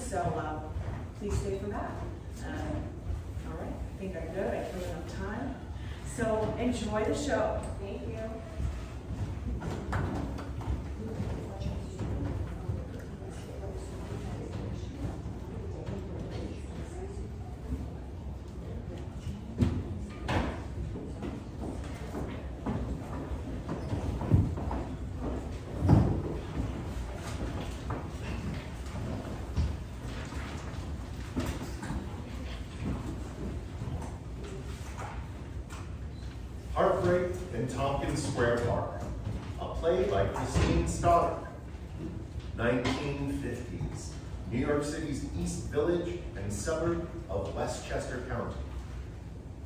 so please stay for that. All right, I think I'm good. I took enough time. So enjoy the show. Thank you. Heartbreak in Tompkins Square Park, a play by Stoddard. 1950s, New York City's East Village and suburb of Westchester County.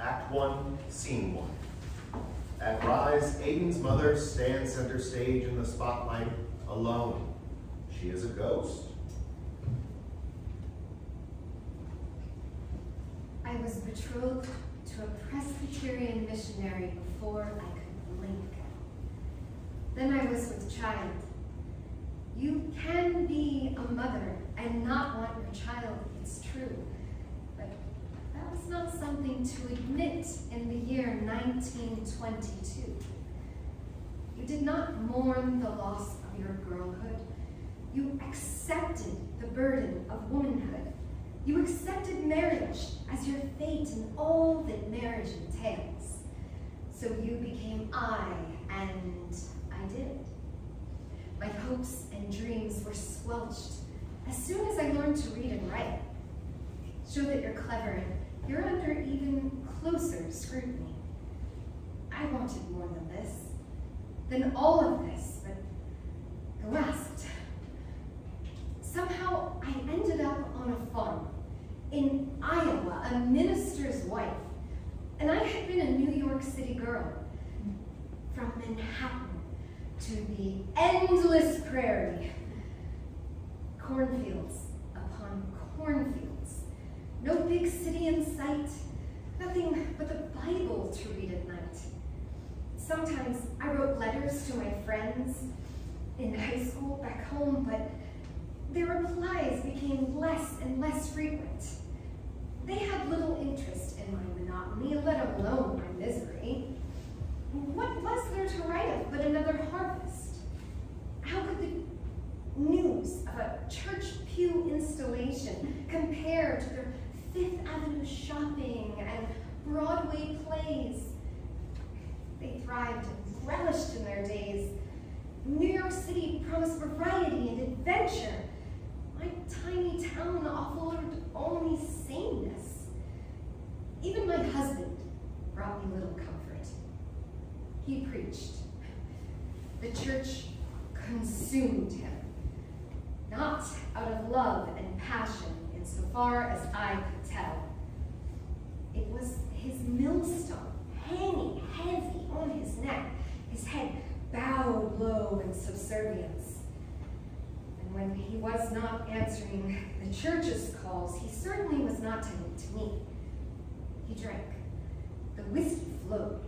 Act 1, Scene 1. At Rise, Aiden's mother stands center stage in the spotlight, alone. She is a ghost. I was betrothed to a Presbyterian missionary before I could blink. Then I was with child. You can be a mother and not want your child, it's true. But that was not something to admit in the year 1922. You did not mourn the loss of your girlhood. You accepted the burden of womanhood. You accepted marriage as your fate and all that marriage entails. So you became I, and I did. My hopes and dreams were squelched as soon as I learned to read and write. Show that you're clever and you're under even closer scrutiny. I wanted more than this, than all of this, but who asked? Somehow I ended up on a farm in Iowa, a minister's wife, and I had been a New York City girl. From Manhattan to the endless prairie, cornfields upon cornfields, no big city in sight, nothing but the Bible to read at night. Sometimes I wrote letters to my friends in high school back home, but their replies became less and less frequent. They had little interest in my monotony, let alone my misery. What was there to write of but another harvest? How could the news of a church pew installation compare to their Fifth Avenue shopping and Broadway plays? They thrived and relished in their days. New York City promised variety and adventure. My tiny town offered only sameness. Even my husband brought me little comfort. He preached. The church consumed him, not out of love and passion, insofar as I could tell. It was his millstone hanging heavy on his neck, his head bowed low in subservience. And when he was not answering the church's calls, he certainly was not tending to me. He drank. The whiskey flowed.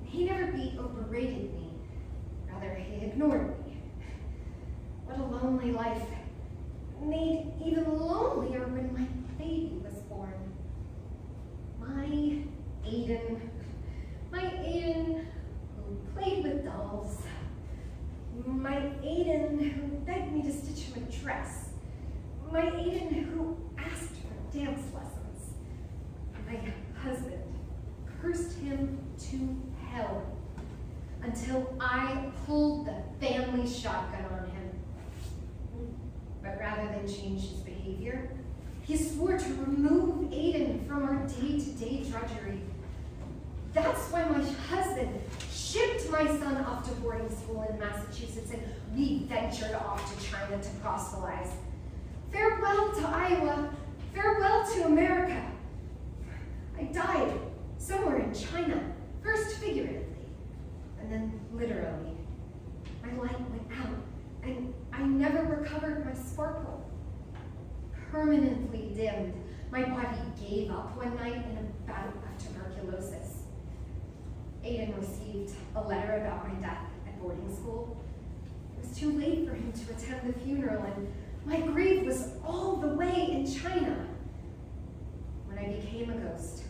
He never beat or berated me. Rather, he ignored me. What a lonely life. Made even lonelier when my baby was born. My Aiden who played with dolls. My Aiden who begged me to stitch him a dress. My Aiden who asked for dance lessons. My husband cursed him to hell until I pulled the family shotgun on him. But rather than change his behavior, he swore to remove Aiden from our day-to-day drudgery. That's why my husband shipped my son off to boarding school in Massachusetts, and we ventured off to China to proselytize. Farewell to Iowa, farewell to America. I died somewhere in China, first figuratively, and then literally. My light went out, and I never recovered my sparkle. Permanently dimmed, my body gave up one night in a bout of tuberculosis. Aiden received a letter about my death at boarding school. It was too late for him to attend the funeral, and My grave was all the way in China. When I became a ghost,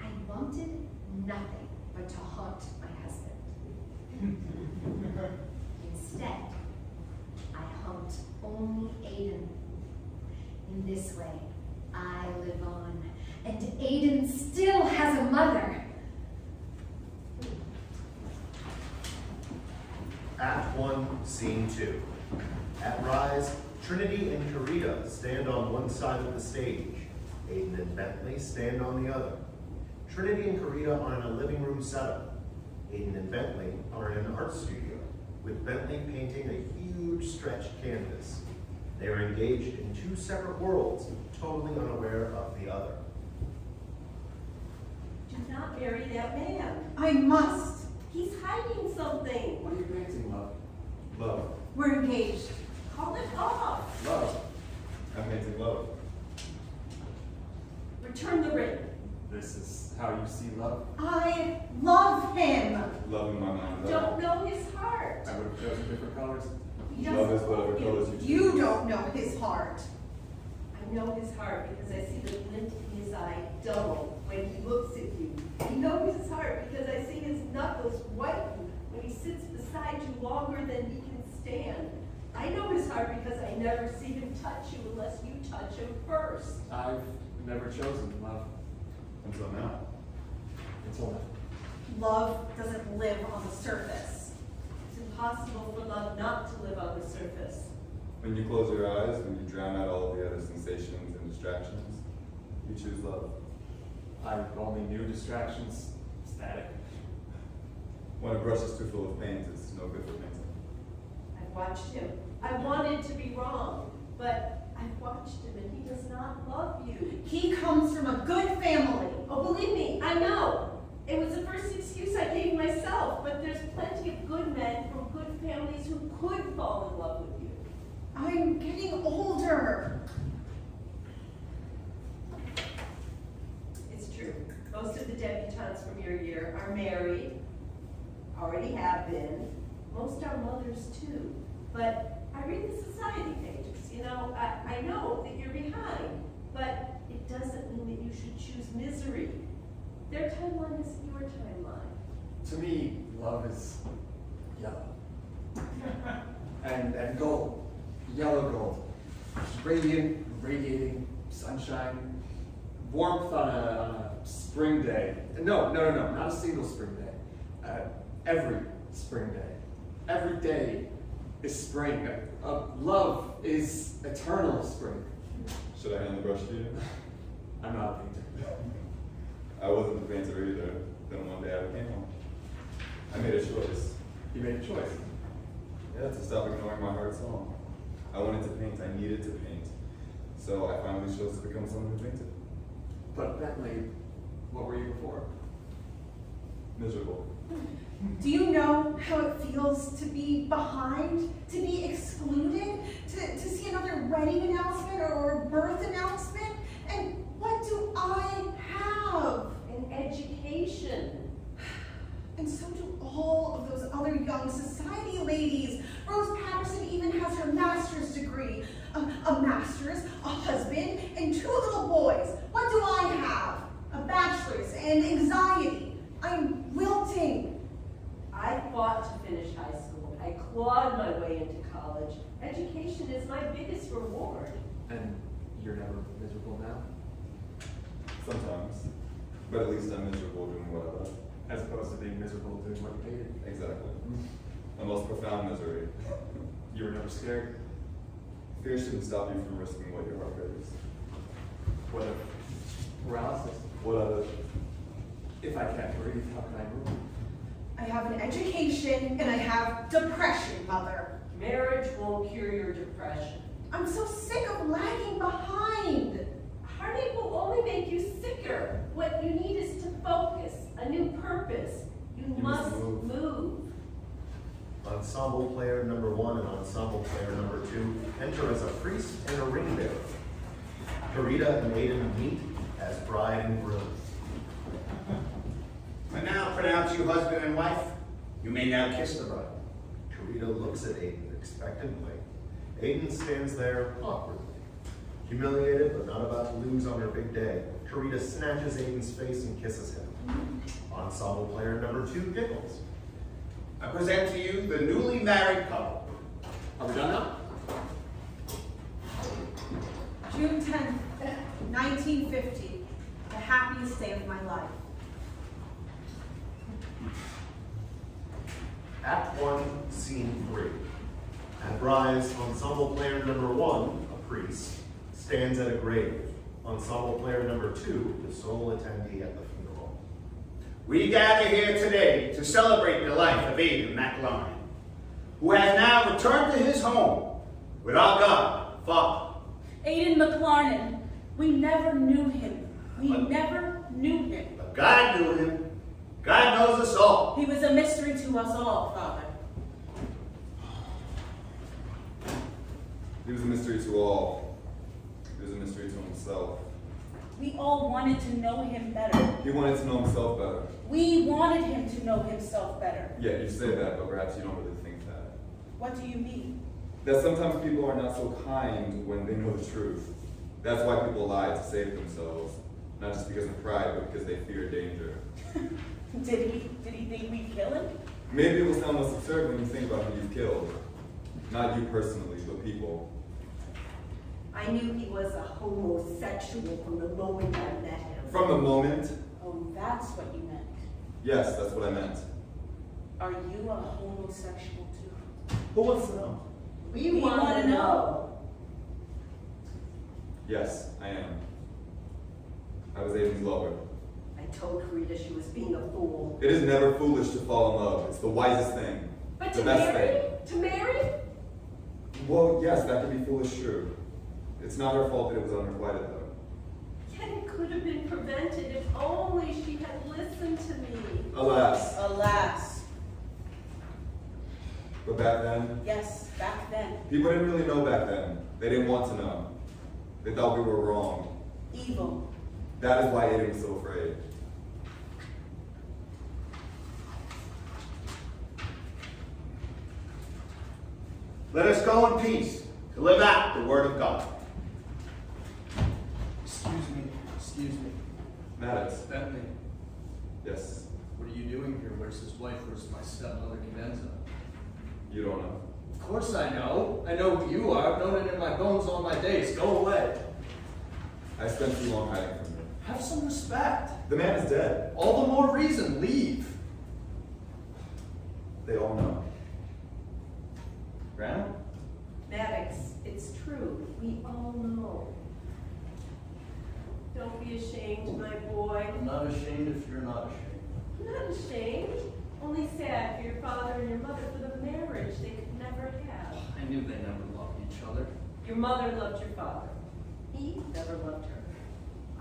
I wanted nothing but to haunt my husband. Instead, I haunt only Aiden. In this way, I live on, and Aiden still has a mother. Act 1, Scene 2. At Rise, Trinity and Querida stand on one side of the stage. Aiden and Bentley stand on the other. Trinity and Querida are in a living room setup. Aiden and Bentley are in an art studio, with Bentley painting a huge stretched canvas. They are engaged in two separate worlds, totally unaware of the other. Do not marry that man. I must. He's hiding something. What are you painting, love? Love. We're engaged. Call it off. Love. I'm painting love. Return the ring. This is how you see love? I love him. Love in my mind. Don't know his heart. I would have chosen different colors. He Love doesn't is whatever love colors you choose. You don't know his heart. I know his heart because I see the glint in his eye double when he looks at you. I know his heart because I see his knuckles whiten when he sits beside you longer than he can stand. I know his heart because I never see him touch you unless you touch him first. I've never chosen love. Until now. Until now. Love doesn't live on the surface. It's impossible for love not to live on the surface. When you close your eyes, when you drown out all of the other sensations and distractions, you choose love. I only knew distractions. Static. When a brush is too full of paint, it's no good for painting. I've watched him. I wanted to be wrong, but I've watched him and he does not love you. He comes from a good family. Oh, believe me, I know. It was the first excuse I gave myself, but there's plenty of good men from good families who could fall in love with you. I'm getting older. It's true. Most of the debutantes from your year are married, already have been. Most are mothers too. But I read the society pages. You know, I know that you're behind, but it doesn't mean that you should choose misery. Their timeline is your timeline. To me, love is yellow. and gold. Yellow gold. Radiant, radiating, sunshine, warmth on a spring day. No, not a single spring day. Every spring day. Every day is spring. Love is eternal spring. Should I hand the brush to you? I'm not a painter. I wasn't the painter either. Then one day I became one. I made a choice. You made a choice. Yeah, to stop ignoring my heart song. I wanted to paint. I needed to paint. So I finally chose to become someone who painted. But Bentley, what were you before? Miserable. Do you know how it feels to be behind, to be excluded, to see another wedding announcement or birth announcement? And what do I have? An education. And so do all of those other young society ladies. Rose Patterson even has her master's degree. A master's, a husband, and 2 little boys. What do I have? A bachelor's and anxiety. I'm wilting. I fought to finish high school. I clawed my way into college. Education is my biggest reward. And you're never miserable now? Sometimes. But at least I'm miserable doing what I love. As opposed to being miserable doing what you hated. Exactly. The most profound misery. You were never scared? Fear shouldn't stop you from risking what your heart craves. What if paralysis? What of it? If I can't breathe, how can I move? I have an education and I have depression, Mother. Marriage won't cure your depression. I'm so sick of lagging behind. Heartache will only make you sicker. What you need is to focus, a new purpose. You must move. Ensemble player number 1 and ensemble player number 2 enter as a priest and a ring bearer. Querida and Aiden meet as bride and groom. I now pronounce you husband and wife. You may now kiss the bride. Querida looks at Aiden expectantly. Aiden stands there awkwardly. Humiliated, but not about to lose on her big day, Querida snatches Aiden's face and kisses him. Ensemble player number 2 giggles. I present to you the newly married couple. Are we done now? June 10th, 1950, the happiest day of my life. Act 1, Scene 3. At Rise, ensemble player number 1, a priest, stands at a grave. Ensemble player number 2, the sole attendee at the funeral. We gather here today to celebrate the life of Aiden McLaurin, who has now returned to his home with our God, Father. Aiden McLaurin, we never knew him. We never knew him. But God knew him. God knows us all. He was a mystery to us all, Father. He was a mystery to all. He was a mystery to himself. We all wanted to know him better. He wanted to know himself better. We wanted him to know himself better. Yeah, you say that, but perhaps you don't really think that. What do you mean? That sometimes people are not so kind when they know the truth. That's why people lie to save themselves. Not just because of pride, but because they fear danger. Did he think we'd kill him? Maybe it will sound less absurd when you think about who you've killed. Not you personally, but people. I knew he was a homosexual from the moment I met him. From the moment, Oh, that's what you meant. yes, that's what I meant. Are you a homosexual too? Who wants to know? We We want wanna to know. Yes, I am. I was Aiden's lover. I told Querida she was being a fool. It is never foolish to fall in love. It's the wisest thing. But the to best marry? thing. To marry? Well, yes, that can be foolish, true. It's not her fault that it was unrequited, though. Yet it could have been prevented if only she had listened to me. Alas. Alas. But back then, Yes, back then. people didn't really know back then. They didn't want to know. They thought we were wrong. Evil. That is why Aiden was so afraid. Let us go in peace to live out the word of God. Excuse me. Maddox. Bentley, Yes. what are you doing here? Where's his wife? Where's my stepmother, Cadenza? You don't know. Of course I know. I know who you are. I've known it in my bones all my days. Go away. I spent too long hiding from you. Have some respect. The man is dead. All the more reason, leave. They all know. Grandma? Maddox, it's true. We all know. Don't be ashamed, my boy. I'm not ashamed if you're not ashamed. I'm not ashamed. Only sad for your father and your mother for the marriage they could never have. I knew they never loved each other. Your mother loved your father. He never loved her.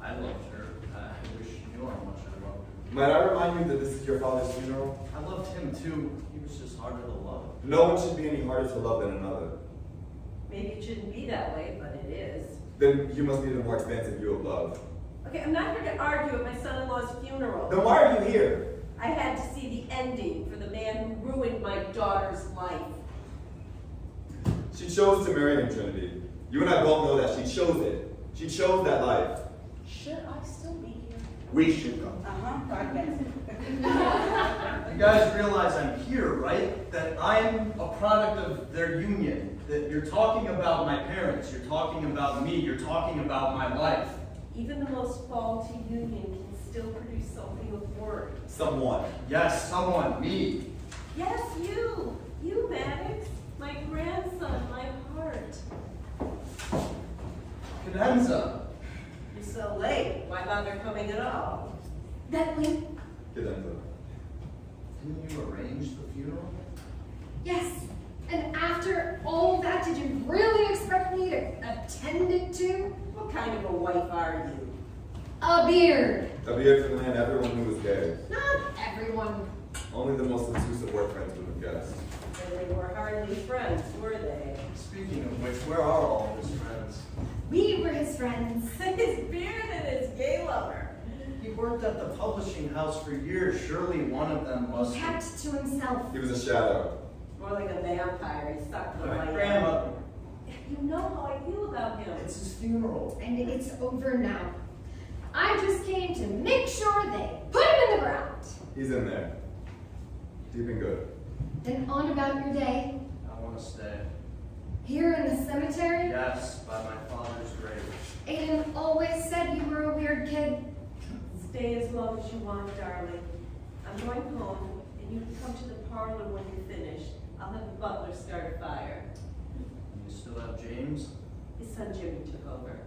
I loved her. I wish you knew how much I loved her. Might I remind you that this is your father's funeral? I loved him too. He was just harder to love. No one should be any harder to love than another. Maybe it shouldn't be that way, but it is. Then you must need a more expansive view of love. Okay, I'm not here to argue at my son-in-law's funeral. Then why are you here? I had to see the ending for the man who ruined my daughter's life. She chose to marry him, Trinity. You and I both know that. She chose it. She chose that life. Should I still be here? We should go. Uh-huh, I guess. You guys realize I'm here, right? That I'm a product of their union. That you're talking about my parents, you're talking about me, you're talking about my life. Even the most faulty union can still produce something of worth. Someone. Yes, someone, me. Yes, you. You, Maddox. My grandson, my heart. Cadenza. You're so late. Why bother coming at all? Bentley, Cadenza. Didn't you arrange the funeral? yes. And after all that, did you really expect me to attend it too? What kind of a wife are you? A beard. A beard for the man everyone knew was gay. Not everyone. Only the most exclusive work friends would have guessed. And they were hardly friends, were they? Speaking of which, where are all of his friends? We were his friends. His beard and his gay lover. He worked at the publishing house for years. Surely one of them must. He kept to himself. He was a shadow. More like a vampire. He sucked the light out. Grandma, funeral. And it's over now. I just came to make sure they put him in the ground. He's in there. Deep and good. And on about your day, I want to stay. here in the cemetery, Yes, by my father's grave. Aiden always said you were a weird kid. Stay as long as you want, darling. I'm going home, and you can come to the parlor when you're finished. I'll have the butler start a fire. You still have James? His son Jimmy took over.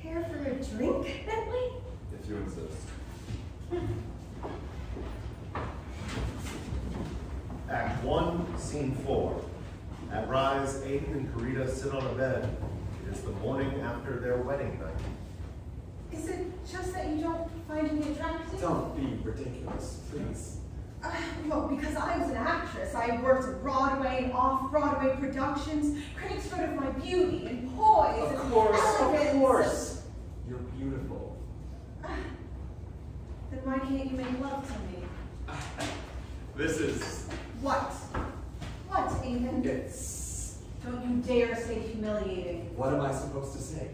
Care for a drink, Bentley? If you insist. Act 1, Scene 4. At Rise, Aiden and Querida sit on a bed. It is the morning after their wedding night. Is it just that you don't find me attractive? Don't be ridiculous, please. Well, because I was an actress. I worked at Broadway and off-Broadway productions. Critics wrote of my beauty and poise Of and course, elegance. of course. You're beautiful. Then why can't you make love to me? This is... What? What, Aiden? It's... Don't you dare say humiliating. What am I supposed to say?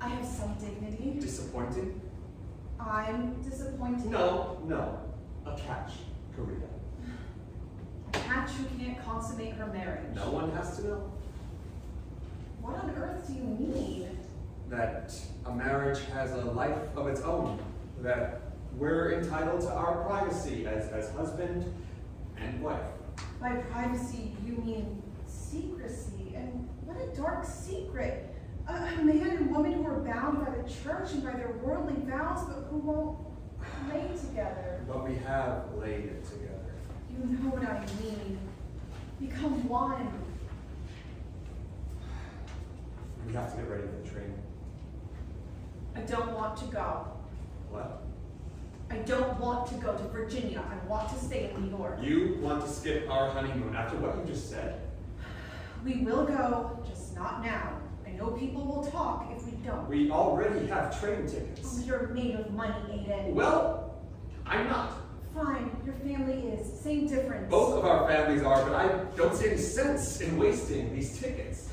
I have some dignity. Disappointing? I'm disappointed. No. A catch, Querida. A catch who can't consummate her marriage. No one has to know What on earth do you mean? that a marriage has a life of its own, that we're entitled to our privacy as husband and wife. By privacy, you mean secrecy. And what a dark secret. A man and woman who are bound by the church and by their worldly vows, but who won't lay together. But we have laid it together. You know what I mean. Become one. We have to get ready for the train. I don't want to go. What? I don't want to go to Virginia. I want to stay in New York. You want to skip our honeymoon after what you just said? We will go, just not now. I know people will talk if we don't. We already have train tickets. Oh, you're made of money, Aiden. Well, I'm not. Fine, your family is. Same difference. Both of our families are, but I don't see any sense in wasting these tickets.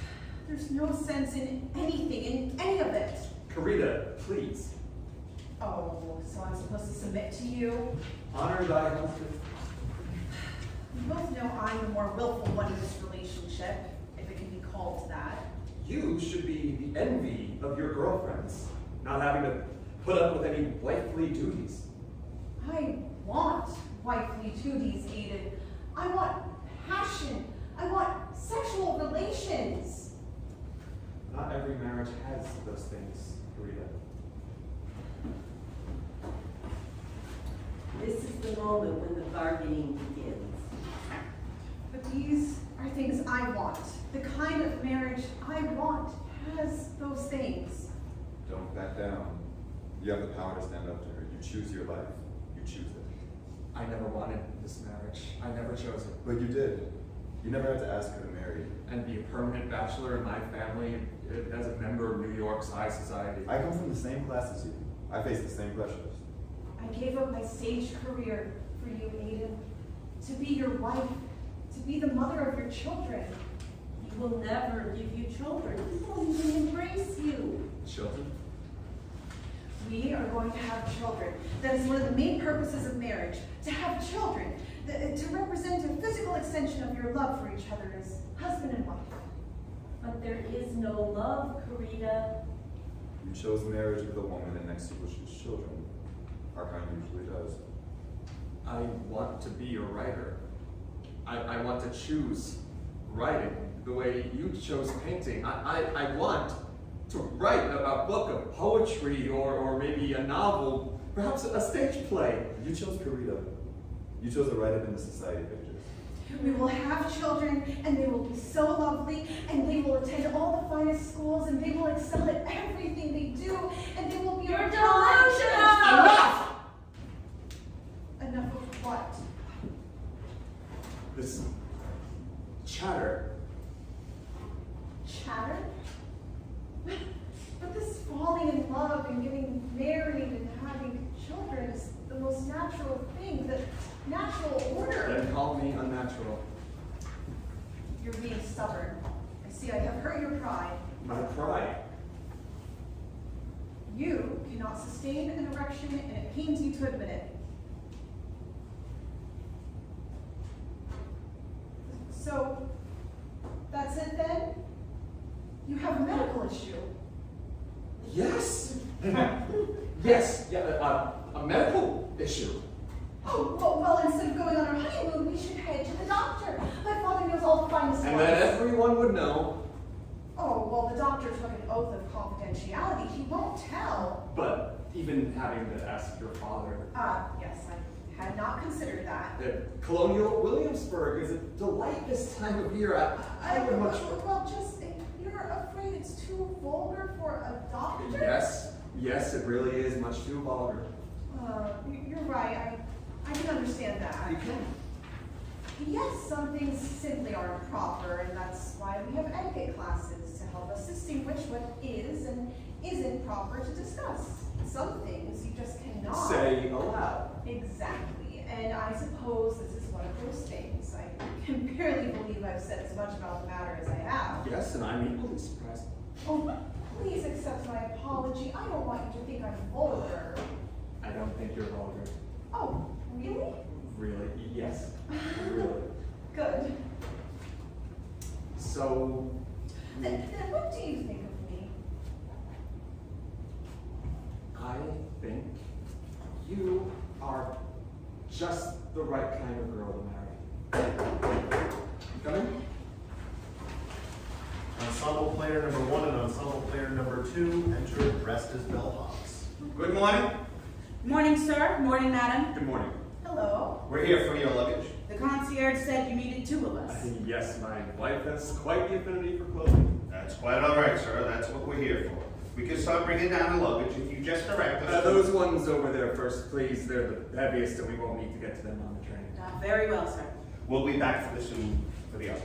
There's no sense in anything, in any of it. Querida, please. Oh, so I'm supposed to submit to you? Honor thy husband. We both know I'm the more willful one in this relationship, if it can be called that. You should be the envy of your girlfriends, not having to put up with any wifely duties. I want wifely duties, Aiden. I want passion. I want sexual relations. Not every marriage has those things, Querida. This is the moment when the bargaining begins. But these are things I want. The kind of marriage I want has those things. Don't back down. You have the power to stand up to her. You choose your life. You choose it. I never wanted this marriage. I never chose it. But you did. You never had to ask her to marry you. And be a permanent bachelor in my family as a member of New York's high society. I come from the same class as you. I face the same pressures. I gave up my stage career for you, Aiden. To be your wife, to be the mother of your children. He will never give you children. He won't even embrace you. Children? We are going to have children. That is one of the main purposes of marriage, to have children, to represent a physical extension of your love for each other as husband and wife. But there is no love, Querida. You chose marriage with a woman, and next you will choose children. Our kind usually does. I want to be a writer. I want to choose writing the way you chose painting. I want to write a book of poetry or maybe a novel, perhaps a stage play. You chose Querida. You chose to write it in the society pictures. We will have children, and they will be so lovely, and they will attend all the finest schools, and they will excel at everything they do, and they will be You're our delusional! Enough! Enough of what? This chatter. Chatter? But this falling in love and getting married and having children is the most natural thing, the natural order. Then call me unnatural. You're being stubborn. I see, I have hurt your pride. My pride. You cannot sustain an erection, and it pains you to admit it. So, that's it then? You have a medical issue. Yes. Yes. Yeah. A medical issue. Oh, well, instead of going on our honeymoon, we should head to the doctor. My father knows all the finest And ones. then everyone would know. Oh, well, the doctor took an oath of confidentiality. He won't tell. But even having to ask your father. Yes, I had not considered that. Colonial Williamsburg is a delight this time of year. I would much. Well, just, you're afraid it's too vulgar for a doctor? Yes, it really is much too vulgar. You're right. I can understand that. You can. Yes, some things simply are improper, and that's why we have etiquette classes to help us distinguish what is and isn't proper to discuss. Some things you just cannot Say aloud. Exactly, and I suppose this is one of those things. I can barely believe I've said as much about the matter as I have. Yes, and I'm equally surprised. Oh, please accept my apology. I don't want you to think I'm vulgar. I don't think you're vulgar. Oh, really? Really? Yes. Really. Good. So. Then what do you think of me? I think you are just the right kind of girl to marry. You coming? Ensemble player number 1 and ensemble player number 2 enter dressed as bellhops. Good morning. Morning, sir. Morning, madam. Good morning. Hello. We're here for your luggage. The concierge said you needed 2 of us. Yes, my wife has quite the affinity for clothing. That's quite all right, sir. That's what we're here for. We can start bringing down the luggage if you just direct us. Those ones over there first, please. They're the heaviest, and we won't need to get to them on the train. Very well, sir. We'll be back for this soon for the others.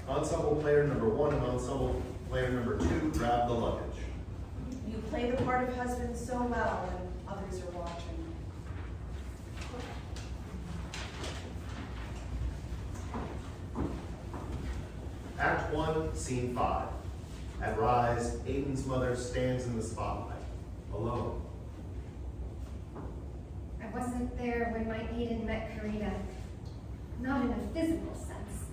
Ensemble player number 1 and ensemble player number 2 grab the luggage. You play the part of husband so well when others are watching. Act 1, Scene 5. At Rise, Aiden's mother stands in the spotlight, alone. I wasn't there when my Aiden met Querida. Not in a physical sense.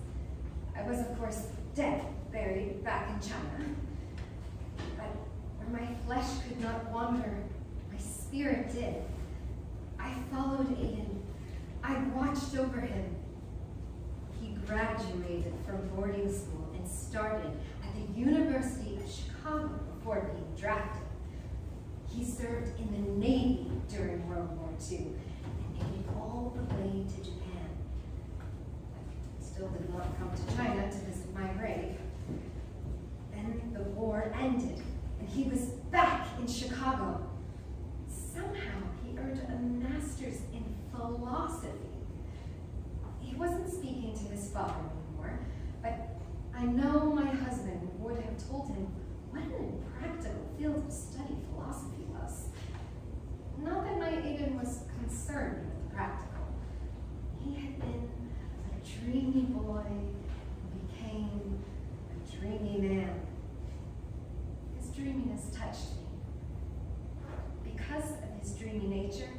I was, of course, dead, buried back in China. But where my flesh could not wander, my spirit did. I followed Aiden. I watched over him. He graduated from boarding school and started at the University of Chicago before being drafted. He served in the Navy during World War II and made it all the way to Japan. But still did not come to China to visit my grave. Then the war ended and he was back in Chicago. Somehow he earned a master's in philosophy. He wasn't speaking to his father anymore, but I know my husband would have told him what an impractical field of study philosophy was. Not that my Aiden was concerned with the practical. He had been a dreamy boy who became a dreamy man. His dreaminess touched me. Because of his dreamy nature,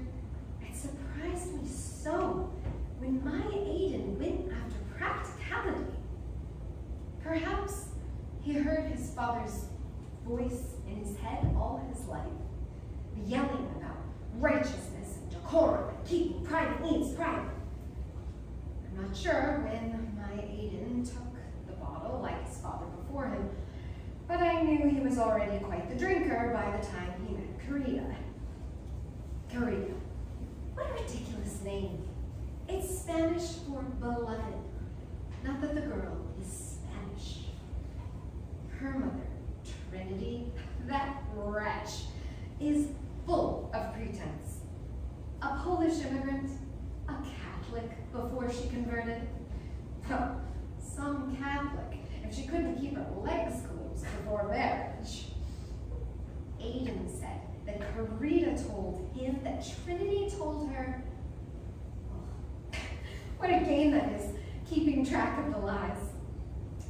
it surprised me so when my Aiden went after practicality. Perhaps he heard his father's voice in his head all his life, yelling about righteousness and decorum and keeping private needs private. I'm not sure when my Aiden took the bottle like his father before him, but I knew he was already quite the drinker by the time he met Querida. Querida. What a ridiculous name. It's Spanish for beloved. Not that the girl is Spanish. Her mother, Trinity, that wretch, is full of pretense. A Polish immigrant, a Catholic before she converted. Oh, some Catholic, if she couldn't keep her legs closed before marriage. Aiden said that Querida told him that Trinity told her. Oh, what a game that is, keeping track of the lies.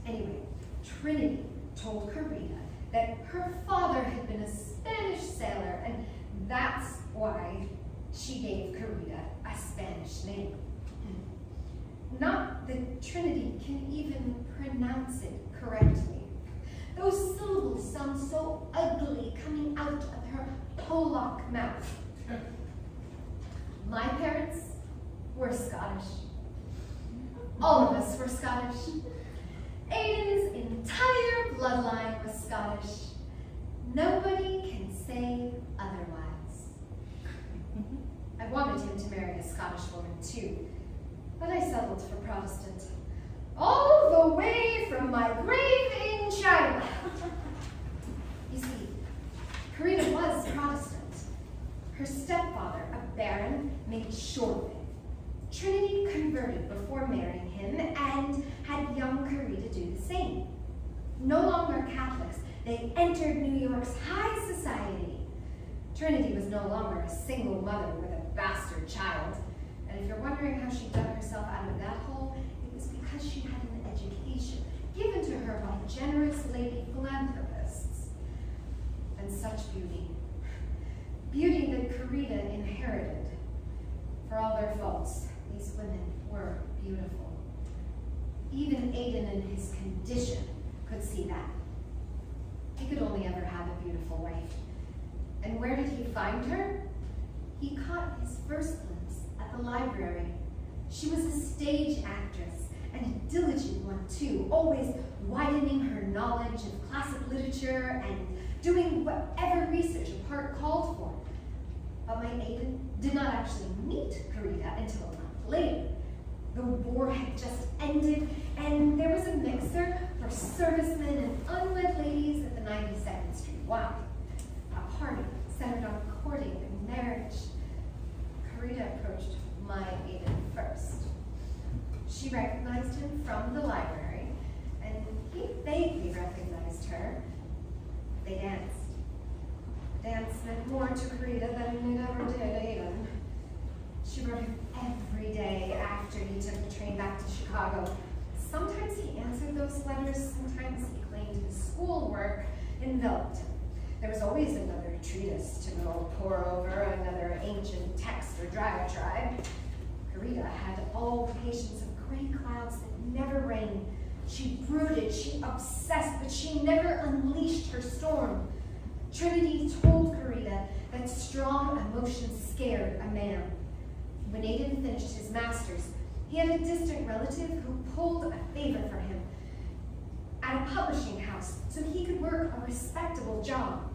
Anyway, Trinity told Querida that her father had been a Spanish sailor, and that's why she gave Querida a Spanish name. Not that Trinity can even pronounce it correctly. Those syllables sound so ugly coming out of her Polack mouth. My parents were Scottish. All of us were Scottish. Aiden's entire bloodline was Scottish. Nobody can say otherwise. I wanted him to marry a Scottish woman too, but I settled for Protestant. All the way from my grave in China. You see, Querida was Protestant. Her stepfather, a baron, made sure of it. Trinity converted before marrying him and had young Querida do the same. No longer Catholics, they entered New York's high society. Trinity was no longer a single mother with a bastard child. And if you're wondering how she dug herself out of that hole, it was because she had an education given to her by generous lady philanthropists. And such beauty. Beauty that Querida inherited. For all their faults, these women were beautiful. Even Aiden in his condition could see that. He could only ever have a beautiful wife. And where did he find her? He caught his first glimpse at the library. She was a stage actress, and a diligent one too, always widening her knowledge of classic literature and doing whatever research a part called for. But my Aiden did not actually meet Querida until a month later. The war had just ended, and there was a mixer for servicemen and unwed ladies at the 92nd Street Y. A party centered on courting and marriage. Querida approached my Aiden first. She recognized him from the library, and he vaguely recognized her. They danced. Dance meant more to Querida than it ever did Aiden. She wrote him every day after he took the train back to Chicago. Sometimes he answered those letters, sometimes he claimed his schoolwork enveloped him. There was always another treatise to go pore over, another ancient text or diatribe. Querida had all the patience of gray clouds that never rain. She brooded, she obsessed, but she never unleashed her storm. Trinity told Querida that strong emotion scared a man. When Aiden finished his master's, he had a distant relative who pulled a favor for him at a publishing house so he could work a respectable job.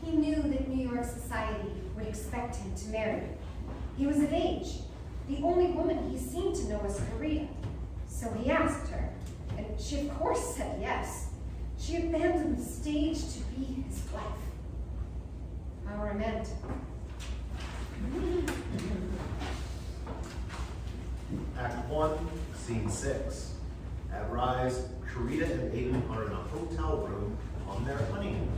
He knew that New York society would expect him to marry. He was of age. The only woman he seemed to know was Querida. So he asked her, and she of course said yes. She abandoned the stage to be his wife. How romantic. Act 1, Scene 6. At Rise, Querida and Aiden are in a hotel room on their honeymoon.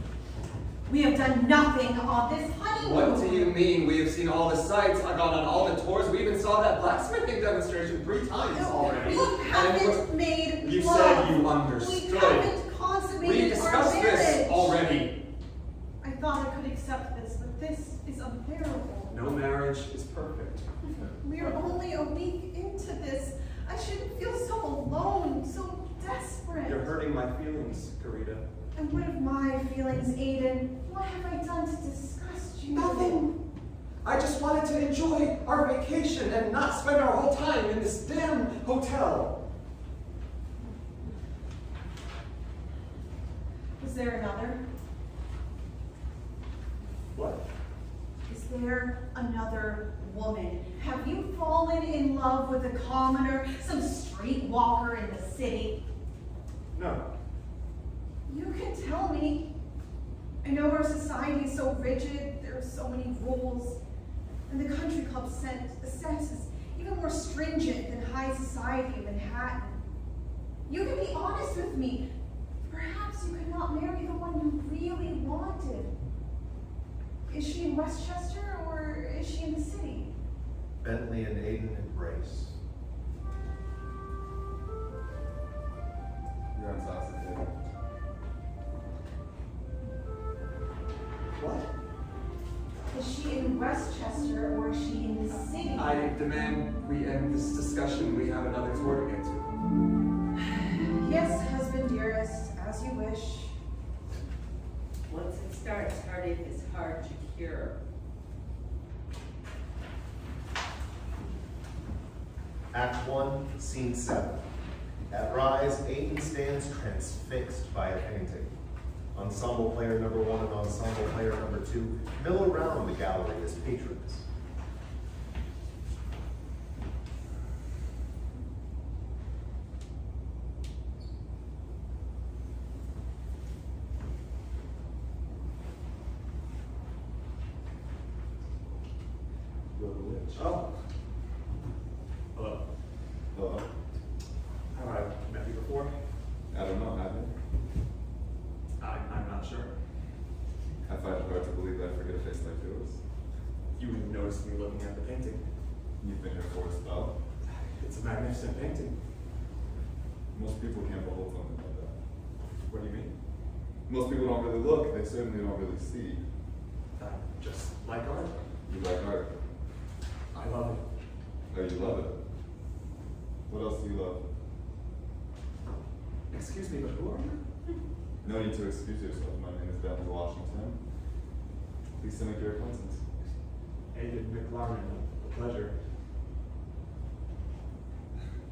We have done nothing on this honeymoon. What do you mean? We have seen all the sights. I've gone on all the tours. We even saw that blacksmithing demonstration 3 times already. We haven't made You love. said you understood. We haven't consummated We discussed our this marriage. already. I thought I could accept this, but this is unbearable. No marriage is perfect. We are only a week into this. I shouldn't feel so alone, so desperate. You're hurting my feelings, Querida. And what of my feelings, Aiden? What have I done to disgust you? Nothing. I just wanted to enjoy our vacation and not spend our whole time in this damn hotel. Is there another? What? Is there another woman? Have you fallen in love with a commoner, some streetwalker in the city? No. You can tell me. I know our society is so rigid, there are so many rules, and the country club sense is even more stringent than high society in Manhattan. You can be honest with me. Perhaps you could not marry the one you really wanted. Is she in Westchester or is she in the city? Bentley and Aiden embrace. You're intoxicated. we end this discussion, we have another tour to get to. Yes, husband dearest, as you wish. Once it starts, heartache is hard to cure. Act 1, Scene 7. At Rise, Aiden stands transfixed by a painting. Ensemble player number 1 and ensemble player number 2 mill around the gallery as patrons. Oh. Hello. Hello? Have I met you before? I don't know, have you? I'm not sure. I find it hard to believe I'd forget a face like yours. You noticed me looking at the painting. You've been here for a spell. It's a magnificent painting. Most people can't behold something like that. What do you mean? Most people don't really look, they certainly don't really see. I just like art. You like art. I love it. Oh, you love it. What else do you love? Excuse me, but who are you? No need to excuse yourself. My name is Bentley Washington. Please make your acquaintance. Aiden McLaren, a pleasure.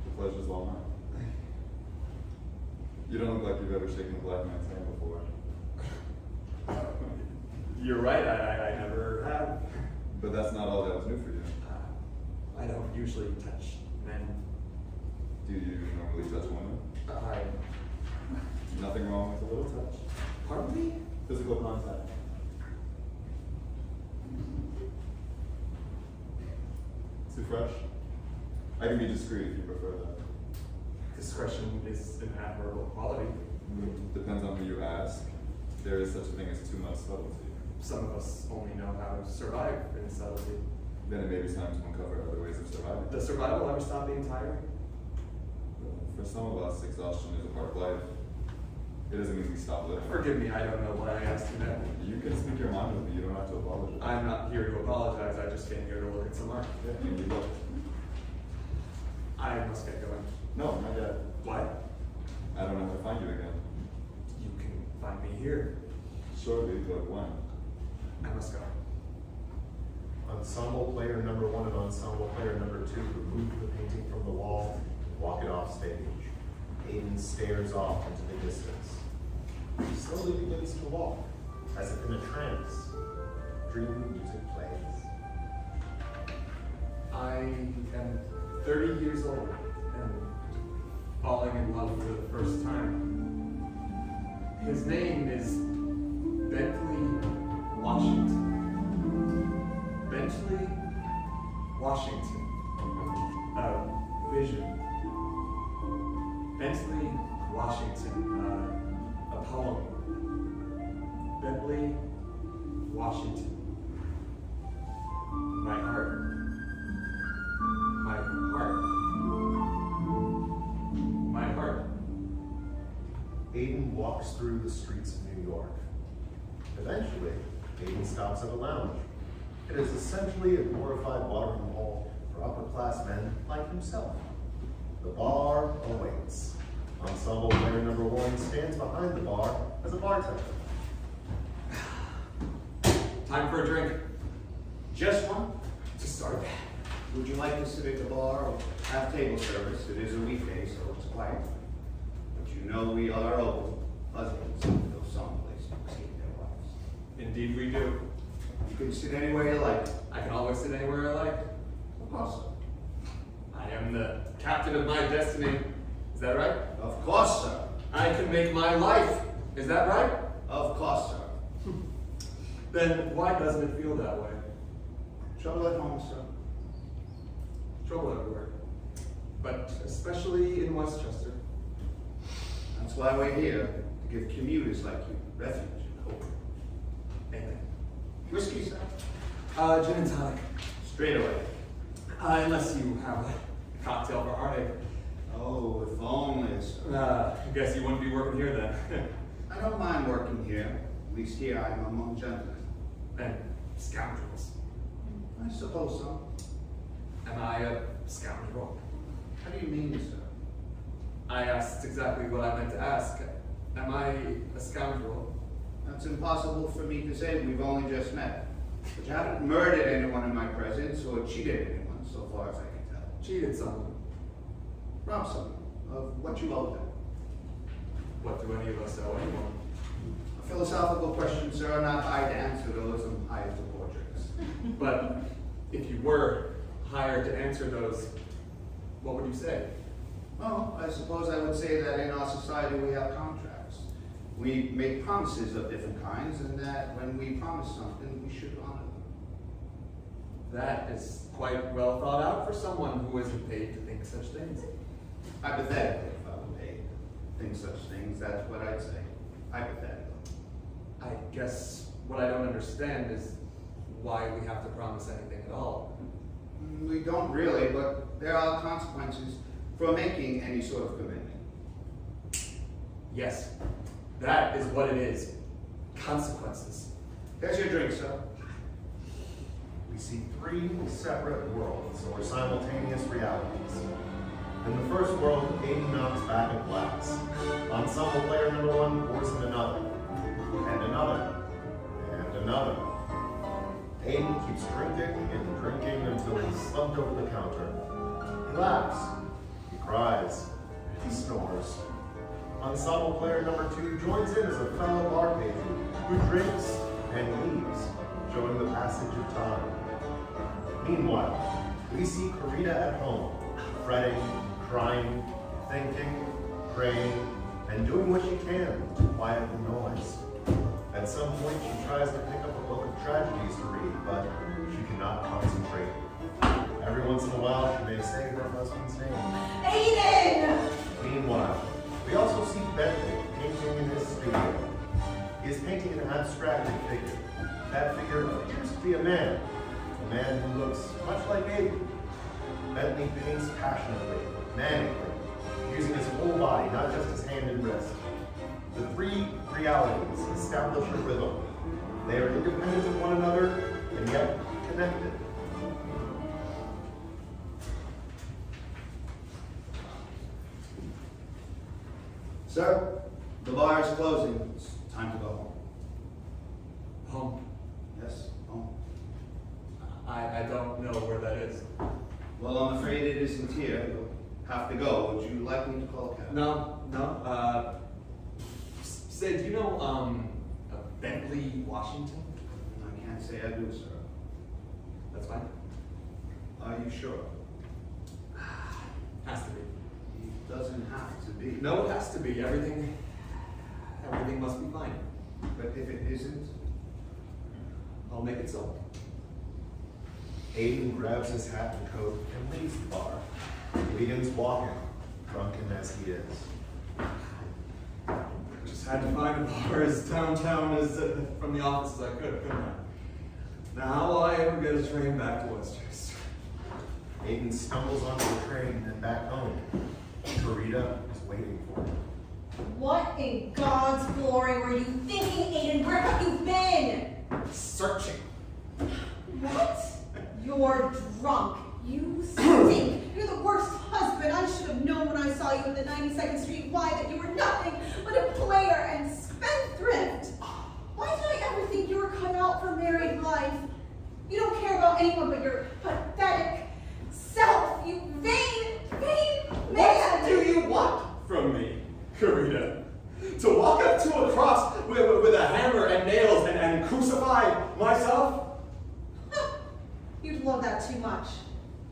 The pleasure's all mine. You don't look like you've ever shaken a black man's hand before. You're right, I never have. But that's not all that was new for you. I don't usually touch men. Do you normally touch women? Nothing wrong with a little touch. Pardon me? Physical contact. Too fresh? I can be discreet if you prefer that. Discretion is an admirable quality. Depends on who you ask. There is such a thing as too much subtlety. Some of us only know how to survive in subtlety. Then it may be time to uncover other ways of surviving. Does survival ever stop being tiring? For some of us, exhaustion is a part of life. It doesn't mean we stop living. Forgive me, I don't know why I asked you that. You can speak your mind with me, you don't have to apologize. I'm not here to apologize, I just came here to look at some art. Yeah, you can look. I must get going. No, not yet. Why? I don't have to find you again. You can find me here. Surely, but when? I must go. Ensemble player number 1 and ensemble player number 2 remove the painting from the wall and walk it off stage. Aiden stares off into the distance. He slowly begins to walk, as if in a trance. Dream music plays. I am 30 years old and falling in love for the first time. His name is Bentley Washington. Bentley Washington. A vision. Bentley Washington. A poem. Bentley Washington. My heart. My heart. My heart. Aiden walks through the streets of New York. Eventually, Aiden stops at a lounge. It is essentially a glorified watering hole for upper-class men like himself. The bar awaits. Ensemble player number 1 stands behind the bar as a bartender. Time for a drink. Just one? To start. Would you like to sit at the bar or have table service? It is a weekday, so it's quiet. But you know we are open. Husbands go someplace to see their wives. Indeed we do. You can sit anywhere you like. I can always sit anywhere I like. Of course, sir. I am the captain of my destiny. Is that right? Of course, sir. I can make my life. Is that right? Of course, sir. Then why doesn't it feel that way? Trouble at home, sir. Trouble everywhere. But especially in Westchester. That's why we're here, to give commuters like you refuge and hope. Amen. Whiskey, sir? Gin and tonic. Straight away. Unless you have a cocktail for heartache. Oh, if only, sir. I guess you wouldn't be working here then. I don't mind working here. At least here I am among gentlemen. And scoundrels. I suppose so. Am I a scoundrel. How do you mean, sir? I asked exactly what I meant to ask. Am I a scoundrel? That's impossible for me to say. We've only just met. But you haven't murdered anyone in my presence or cheated anyone, so far as I can tell. Cheated someone. Robbed someone of what you owe them. What do any of us owe anyone? Philosophical questions, sir, are not I to answer those. I'm hired to portraits. But if you were hired to answer those, what would you say? Well, I suppose I would say that in our society we have contracts. We make promises of different kinds, and that when we promise something, we should honor them. That is quite well thought out for someone who isn't paid to think such things. Hypothetically, if I were paid to think such things, that's what I'd say. Hypothetically. I guess what I don't understand is why we have to promise anything at all. We don't really, but there are consequences for making any sort of commitment. Yes, that is what it is. Consequences. There's your drink, sir. We see three separate worlds, or simultaneous realities. In the first world, Aiden knocks back a glass. Ensemble player number 1 pours in another, and another, and another. Aiden keeps drinking and drinking until he's slumped over the counter. He laughs, he cries, he snores. Ensemble player number 2 joins in as a fellow bar patron who drinks and leaves, showing the passage of time. Meanwhile, we see Querida at home, fretting, crying, thinking, praying, and doing what she can to quiet the noise. At some point, she tries to pick up a book of tragedies to read, but she cannot concentrate. Every once in a while, she may say her husband's name. Aiden! Meanwhile, we also see Bentley painting in his studio. He is painting an abstracted figure. That figure appears to be a man who looks much like Aiden. Bentley paints passionately, manically, using his whole body, not just his hand and wrist. The three realities establish a rhythm. They are independent of one another, and yet connected. Sir, the bar is closing. It's time to go home. Home. Yes, home. I don't know where that is. Well, I'm afraid it isn't here. You'll have to go. Would you like me to call a cab? No. Say, do you know, Bentley, Washington? I can't say I do, sir. That's fine. Are you sure? Has to be. It doesn't have to be. No, it has to be. Everything must be fine. But if it isn't, I'll make it so. Aiden grabs his hat and coat and leaves the bar. He begins walking, drunken as he is. Just had to find a bar as downtown as from the office as I could, couldn't I? Now, how will I ever get a train back to Westchester? Aiden stumbles onto the train and back home. Querida is waiting for him. What in God's glory were you thinking, Aiden? Where have you been? Searching. What? You're drunk. You stink. You're the worst husband. I should have known when I saw you in the 92nd Street Y that you were nothing but a player and spendthrift. Why did I ever think you were cut out for married life? You don't care about anyone but your pathetic self. You vain man. What do you want from me, Querida? To walk up to a cross with a hammer and nails and crucify myself? You'd love that too much.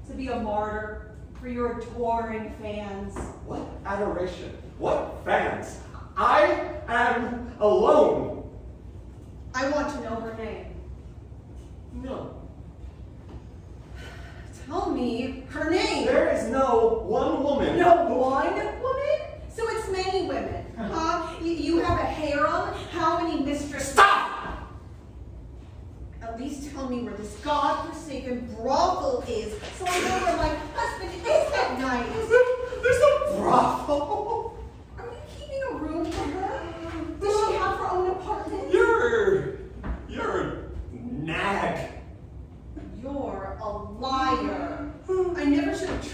To be a martyr for your adoring fans. What adoration? What fans? I am alone. I want to know her name. No. Tell me her name. There is no one woman. No one woman? So it's many women, huh? You have a harem? How many mistresses? Stop! At least tell me where this godforsaken brothel is, so I know where my husband is at night. There's a brothel. Are you keeping a room for her? Does she have her own apartment? You're a nag. You're a liar. I never should have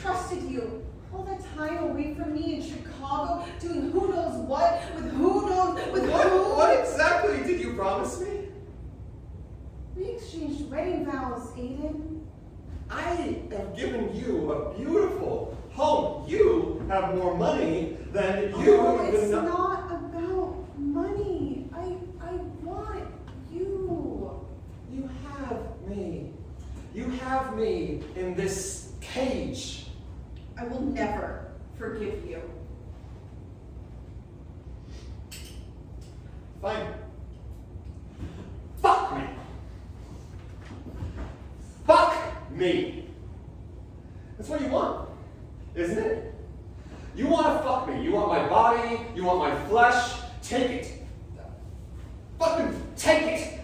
have more money, then you Oh, would it's even know. not about money. I want you. You have me. You have me in this cage. I will never forgive you. Fine. Fuck me. Fuck me. That's what you want, isn't it? You want to fuck me. You want my body. You want my flesh. Take it. Fucking take it.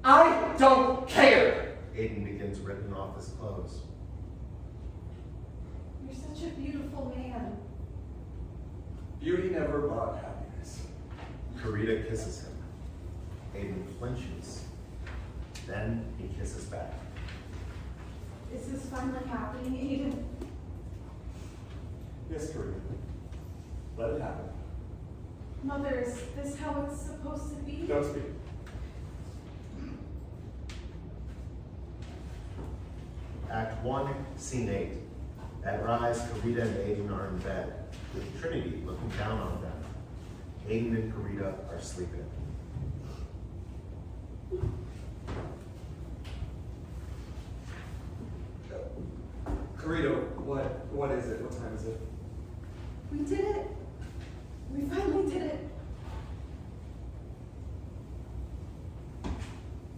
I don't care. Aiden begins ripping off his clothes. You're such a beautiful man. Beauty never brought happiness. Querida kisses him. Aiden flinches. Then he kisses back. Is this finally happening, Aiden? Yes, Querida. Let it happen. Mother, is this how it's supposed to be? Don't speak. Act 1, Scene 8. At Rise, Querida and Aiden are in bed, with Trinity looking down on them. Aiden and Querida are sleeping. Querida, what is it? What time is it? We did it. We finally did it.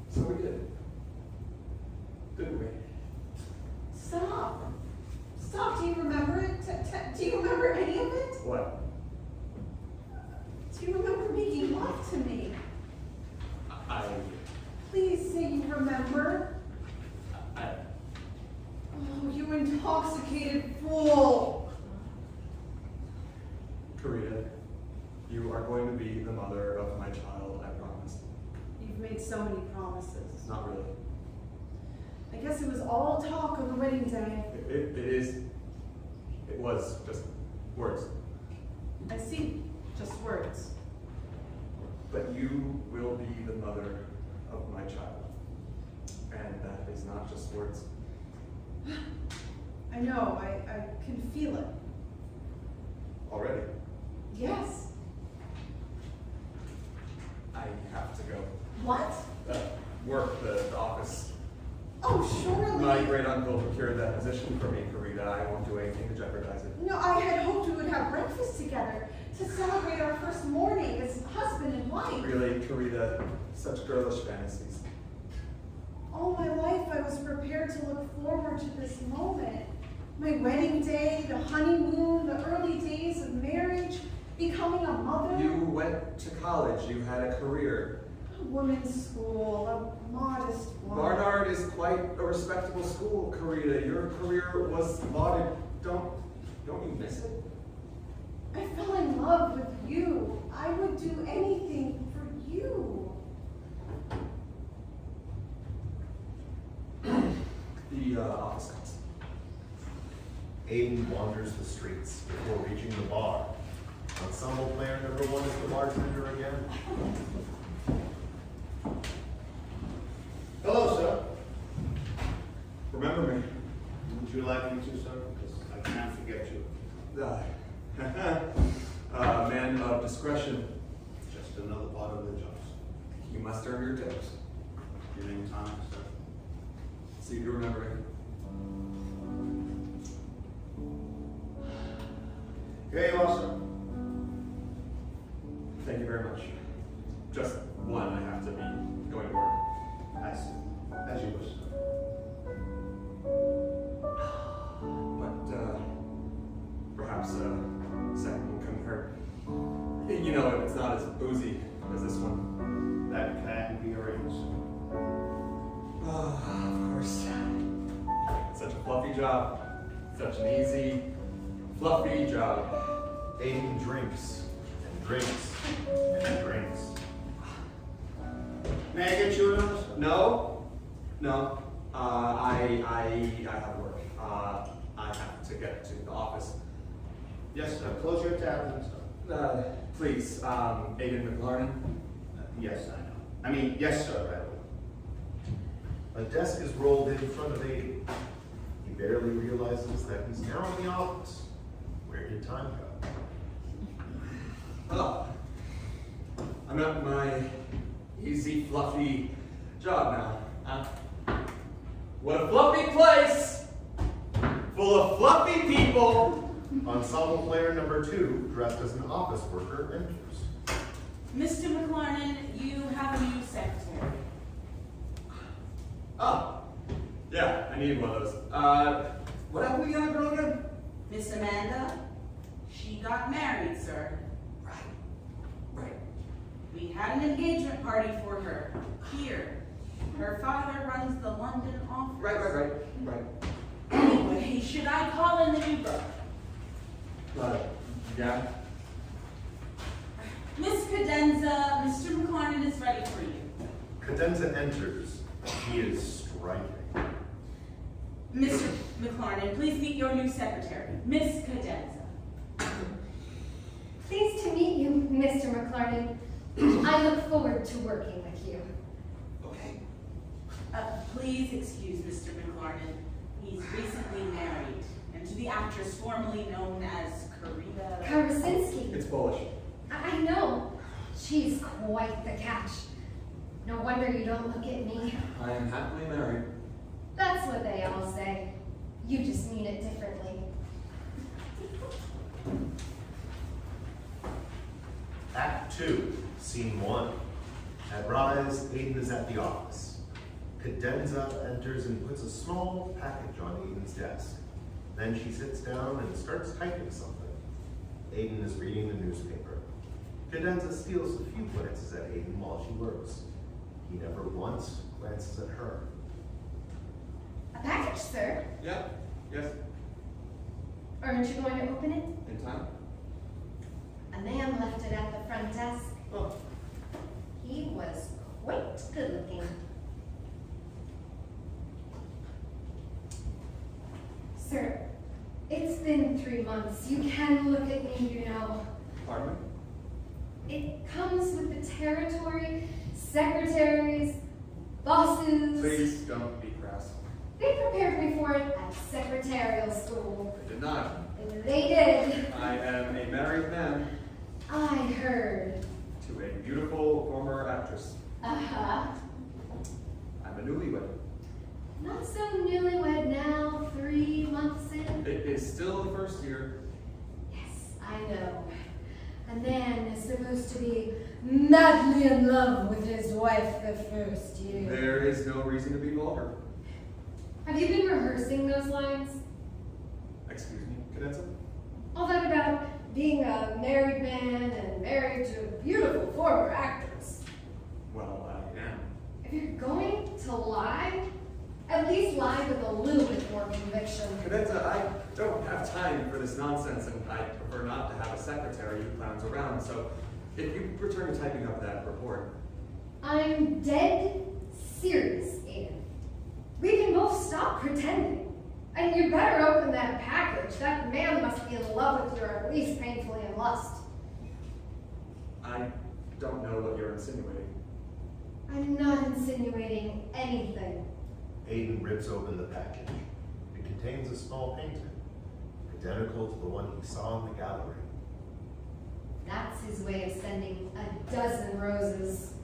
So we did. Didn't we? Stop. Stop. Do you remember it? Do you remember any of it? What? Do you remember making love to me? Please say you remember. Oh, you intoxicated fool. Querida, you are going to be the mother of my child, I promise. You've made so many promises. Not really. I guess it was all talk on the wedding day. It was just words. I see. Just words. But you will be the mother of my child. And that is not just words. I know. I can feel it. Already. Yes. I have to go. What? Work, the office. Oh, surely. My great uncle procured that position for me, Querida. I won't do anything to jeopardize it. No, I had hoped we would have breakfast together to celebrate our first morning as husband and wife. Really, Querida, such girlish fantasies. All my life I was prepared to look forward to this moment. My wedding day, the honeymoon, the early days of marriage, becoming a mother. You went to college, you had a career. A women's school, a modest one. Barnard is quite a respectable school, Querida. Your career was lauded. Don't you miss it? I fell in love with you. I would do anything for you. The office calls. Aiden wanders the streets before reaching the bar. Ensemble player number 1 is the bartender again. Hello, sir. Remember me? Would you like me to, sir? Because I can't forget you. Man of discretion. Just another part of the job. You must earn your tips. Your name, Thomas, sir. See if you remember me. Here you are, sir. Thank you very much. Just one, I have to be going to work. I see. As you wish, sir. But perhaps a second one couldn't hurt. You know, if it's not as boozy as this one. That can be arranged, sir. Of course. Such a fluffy job. Such an easy, fluffy job. Aiden drinks and drinks and drinks. May I get you another, sir? No. I have work. I have to get to the office. Yes, sir. Close your tab, then, sir. Please, Aiden McLaren. Yes, I know. I mean, yes, sir, I will. A desk is rolled in front of Aiden. He barely realizes that he's now in the office, Where did time go? Oh, I'm at my easy, fluffy job now. What a fluffy place! Full of fluffy people! Ensemble player number 2, dressed as an office worker, enters. Mr. McLarnon, you have a new secretary. Oh, yeah, I need one of those. What happened to the young girl again? Miss Amanda, she got married, sir. Right. We had an engagement party for her, here. Her father runs the London office. Right. Anyway, should I call in the new girl? Yeah. Miss Cadenza, Mr. McLarnon is ready for you. Cadenza enters. He is striking. Mr. McLarnon, please meet your new secretary, Miss Cadenza. Pleased to meet you, Mr. McLarnon. I look forward to working with you. Okay. Please excuse Mr. McLarnon. He's recently married, and to the actress formerly known as Querida. Karasinski. It's Polish. I know. She's quite the catch. No wonder you don't look at me. I am happily married. That's what they all say. You just mean it differently. Act 2, Scene 1. At Rise, Aiden is at the office. Cadenza enters and puts a small package on Aiden's desk. Then she sits down and starts typing something. Aiden is reading the newspaper. Cadenza steals a few glances at Aiden while she works. He never once glances at her. A package, sir. Yeah. Yes. Aren't you going to open it? In time. A man left it at the front desk. Oh. He was quite good looking. Sir, it's been 3 months. You can look at me, you know. Pardon me? It comes with the territory, secretaries, bosses. Please don't be crass. They prepared me for it at secretarial school. I did not. They did. I am a married man I heard. to a beautiful former actress. Uh-huh. I'm a newlywed. Not so newlywed now, 3 months in. It is still the first year. Yes, I know. A man is supposed to be madly in love with his wife the first year. There is no reason to be vulgar. Have you been rehearsing those lines? Excuse me, Cadenza? All that about being a married man and married to a beautiful former actress. Well, I am. If you're going to lie, at least lie with a little bit more conviction. Cadenza, I don't have time for this nonsense, and I prefer not to have a secretary who clowns around, so if you return to typing up that report. I'm dead serious, Aiden. We can both stop pretending. And you better open that package. That man must be in love with you, or at least painfully in lust. I don't know what you're insinuating. I'm not insinuating anything. Aiden rips open the package. It contains a small painting, identical to the one he saw in the gallery. That's his way of sending a dozen roses.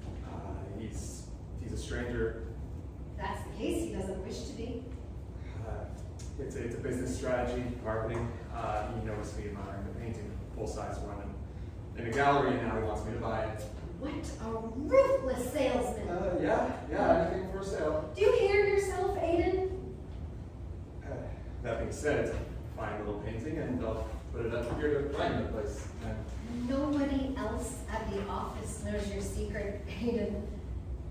He's a stranger. If that's the case, he doesn't wish to be. It's a business strategy, marketing. He noticed me admiring the painting, full-size one, and in a gallery, and now he wants me to buy it. What a ruthless salesman. Yeah, anything for sale. Do you hear yourself, Aiden? That being said, it's a fine little painting, and I'll put it up here to find the place. And Nobody else at the office knows your secret, Aiden.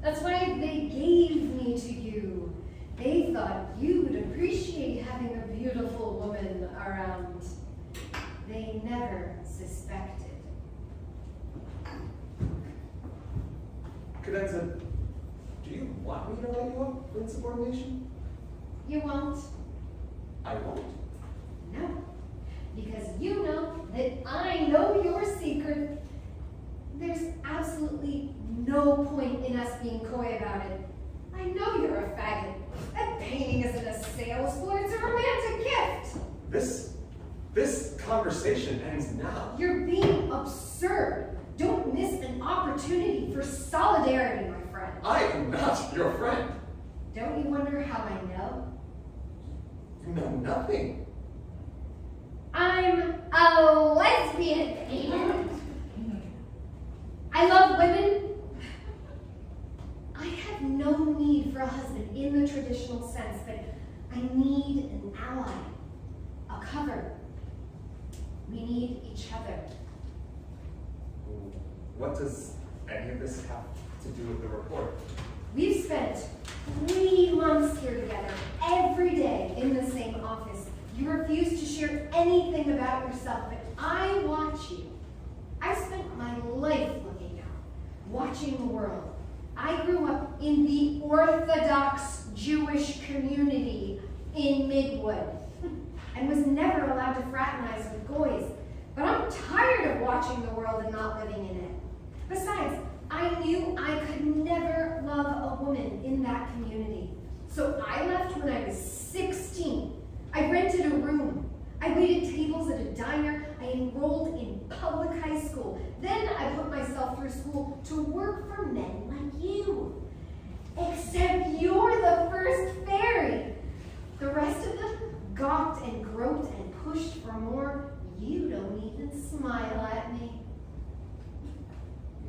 That's why they gave me to you. They thought you would appreciate having a beautiful woman around. They never suspected. Cadenza, do you want me to write you up for insubordination? You won't? I won't. No. Because you know that I know your secret. There's absolutely no point in us being coy about it. I know you're a faggot. That painting isn't a sales floor, it's a romantic gift. This conversation ends now. You're being absurd. Don't miss an opportunity for solidarity, my friend. I am not your friend. Don't you wonder how I know? You know nothing. I'm a lesbian, Aiden. I love women. I have no need for a husband in the traditional sense, but I need an ally, a cover. We need each other. What does any of this have to do with the report? We've spent 3 months here together, every day in the same office. You refuse to share anything about yourself, but I watch you. I spent my life looking out, watching the world. I grew up in the Orthodox Jewish community in Midwood and was never allowed to fraternize with goys. But I'm tired of watching the world and not living in it. Besides, I knew I could never love a woman in that community. So I left when I was 16. I rented a room. I waited tables at a diner. I enrolled in public high school. Then I put myself through school to work for men like you. Except you're the first fairy. The rest of them gawked and groped and pushed for more. You don't even smile at me.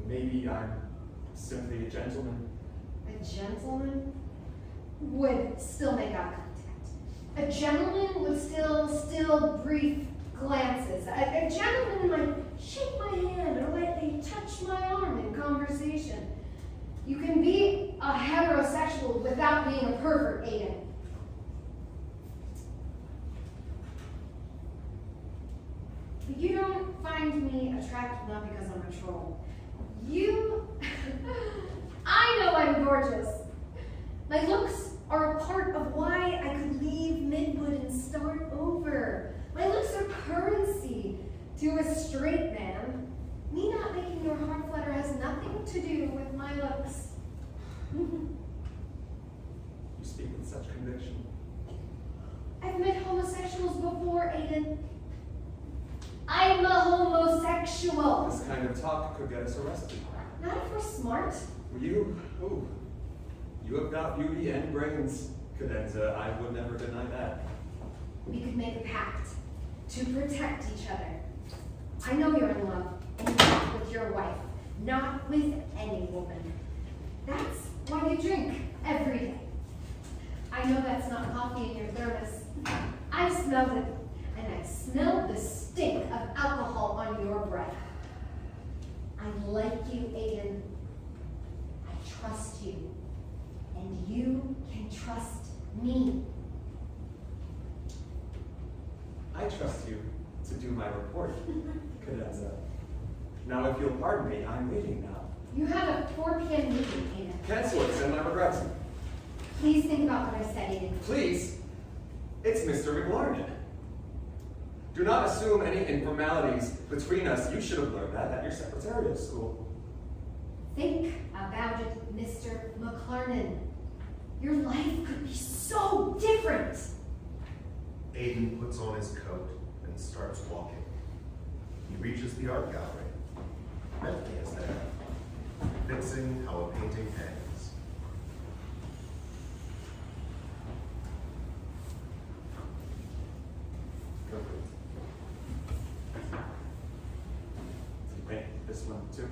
Maybe I'm simply a gentleman. A gentleman would still make eye contact. A gentleman would still brief glances. A gentleman might shake my hand or lightly touch my arm in conversation. You can be a heterosexual without being a pervert, Aiden. But you don't find me attractive not because I'm a troll. I know I'm gorgeous. My looks are a part of why I could leave Midwood and start over. My looks are currency to a straight man. Me not making your heart flutter has nothing to do with my looks. You speak with such conviction. I've met homosexuals before, Aiden. I'm a homosexual. This kind of talk could get us arrested. Not if we're smart. You have got beauty and brains, Cadenza. I would never deny that. We could make a pact to protect each other. I know you're in love, and not with your wife, not with any woman. That's why you drink every day. I know that's not coffee in your thermos. I smelled it, and I smelled the stink of alcohol on your breath. I like you, Aiden. I trust you, and you can trust me. I trust you to do my report, Cadenza. Now, if you'll pardon me, I'm leaving now. You have a 4 p.m. meeting, Aiden. Cancel it, send my regrets. Please think about what I said, Aiden. Please, it's Mr. McLarnon. Do not assume any informalities between us. You should have learned that at your secretarial school. Think about it, Mr. McLarnon. Your life could be so different. Aiden puts on his coat and starts walking. He reaches the art gallery. Bentley is there, fixing how a painting hangs. Go for it. Paint this one too.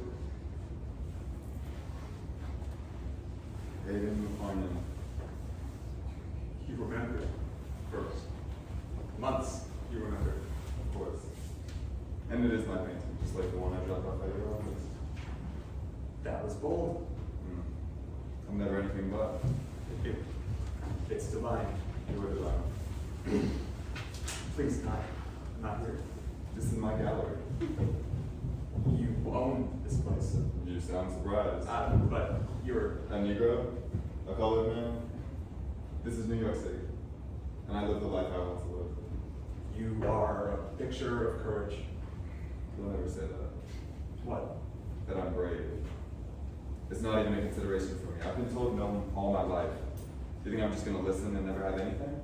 Aiden McLarnon. You remember first. Months, you remember. Of course. And it is my painting, just like the one I dropped off at your office. That was bold. I'm never anything but. It's divine. You were divine. Please, not here. This is my gallery. You own this place. You sound surprised. But you're A Negro? A colored man? This is New York City. And I live the life I want to live. You are a picture of courage. You'll never say that. What? That I'm brave. It's not even a consideration for me. I've been told no all my life. Do you think I'm just going to listen and never have anything?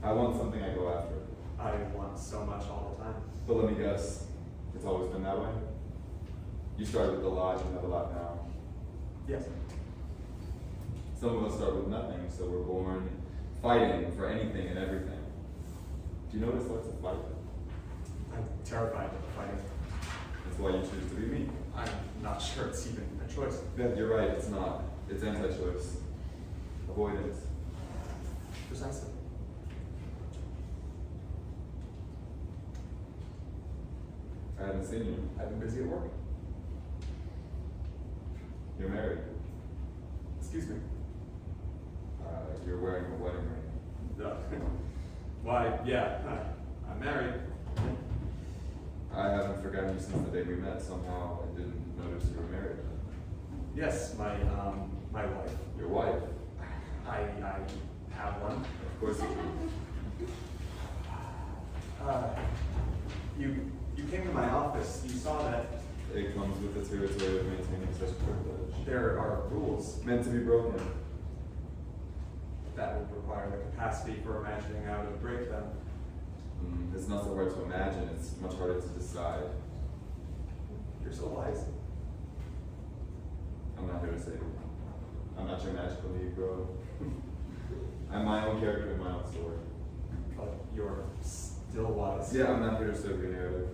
I want something, I go after it. I want so much all the time. But let me guess, it's always been that way? You started with the lodge and have a lot now. Yes. Some of us start with nothing, so we're born fighting for anything and everything. Do you know what it's like to fight? I'm terrified of fighting. That's why you choose to be me. I'm not sure it's even a choice. Yeah, you're right, it's not. It's anti-choice. Avoidance. Precisely. I haven't seen you. I've been busy at work. You're married. Excuse me. You're wearing a wedding ring. Why, yeah, I'm married. I haven't forgotten you since the day we met. Somehow I didn't notice you were married. Yes, my wife. Your wife. I have one. Of course you do. You came to my office. You saw that It comes with the territory of maintaining such privilege. there are rules Meant to be broken. that would require the capacity for imagining how to break them. It's not so hard to imagine, it's much harder to decide. You're so wise. I'm not here to save you. I'm not your magical Negro. I'm my own character in my own story. But you're still wise. Yeah, I'm not here to serve your narrative.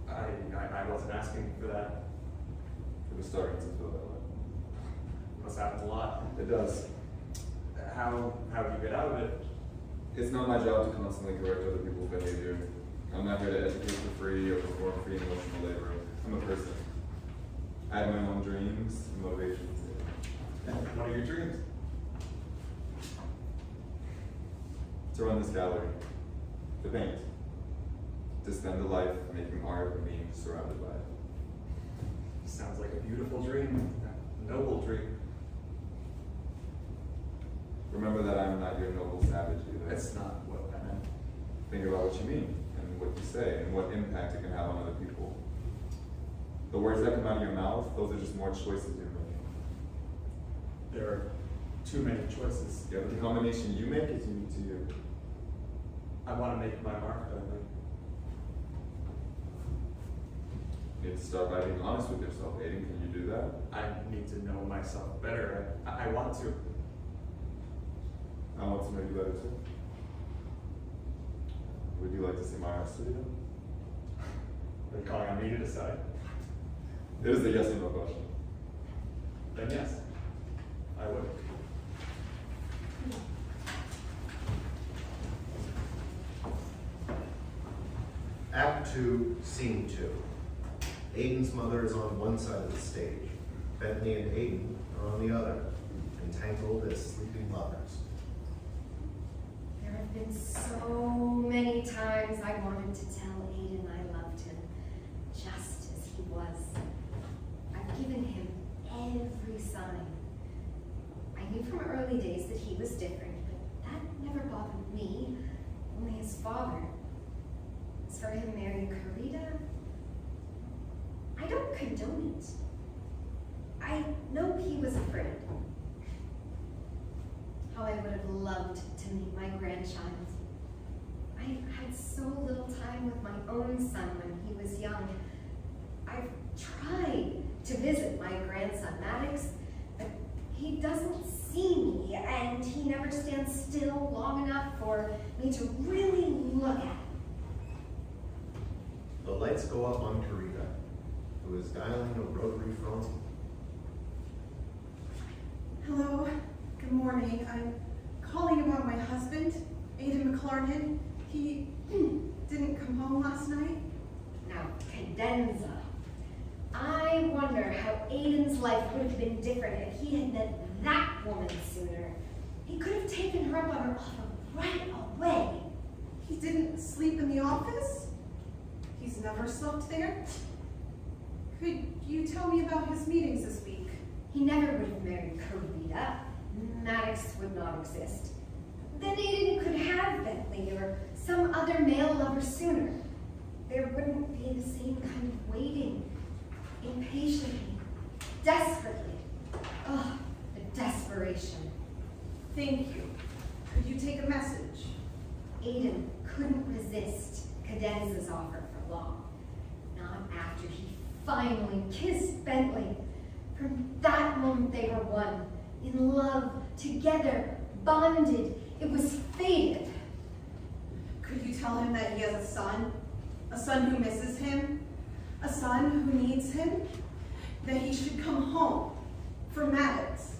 I wasn't asking for that. It was starting to feel that way. Must happen a lot. It does. How do you get out of it? It's not my job to constantly correct other people's behavior. I'm not here to educate for free or perform free emotional labor. I'm a person. I have my own dreams and motivations. What are your dreams? To run this gallery. To paint. To spend a life making art and being surrounded by it. Sounds like a beautiful dream. A noble dream. Remember that I'm not your noble savage either. That's not what I meant. Think about what you mean and what you say and what impact it can have on other people. The words that come out of your mouth, those are just more choices you're making. There are too many choices. Yeah, but the combination you make is unique to you. I want to make my mark, I think. You need to start by being honest with yourself. Aiden, can you do that? I need to know myself better. I want to. I want to know you better too. Would you like to see my art studio? Are you calling on me to decide? It is a yes or no question. Then yes, I would. Act 2, Scene 2. Aiden's mother is on one side of the stage. Bentley and Aiden are on the other, entangled as sleeping lovers. There have been so many times I wanted to tell Aiden I loved him, just as he was. I've given him every sign. I knew from early days that he was different, but that never bothered me, only his father. As for him marrying Querida, I don't condone it. I know he was afraid. How I would have loved to meet my grandchild. I had so little time with my own son when he was young. I've tried to visit my grandson, Maddox, but he doesn't see me, and he never stands still long enough for me to really look at him. The lights go up on Querida, who is dialing a rotary phone. Hello, good morning. I'm calling about my husband, Aiden McLarnon. He didn't come home last night. Now, Cadenza. I wonder how Aiden's life would have been different if he had met that woman sooner. He could have taken her up on her offer right away. He didn't sleep in the office? He's never slept there? Could you tell me about his meetings this week? He never would have married Querida. Maddox would not exist. Then Aiden could have Bentley or some other male lover sooner. There wouldn't be the same kind of waiting, impatiently, desperately. Oh, the desperation. Thank you. Could you take a message? Aiden finally kissed Bentley. From that moment they were one, in love, together, bonded. It was fated. Could you tell him that he has a son who misses him, a son who needs him, that he should come home for Maddox?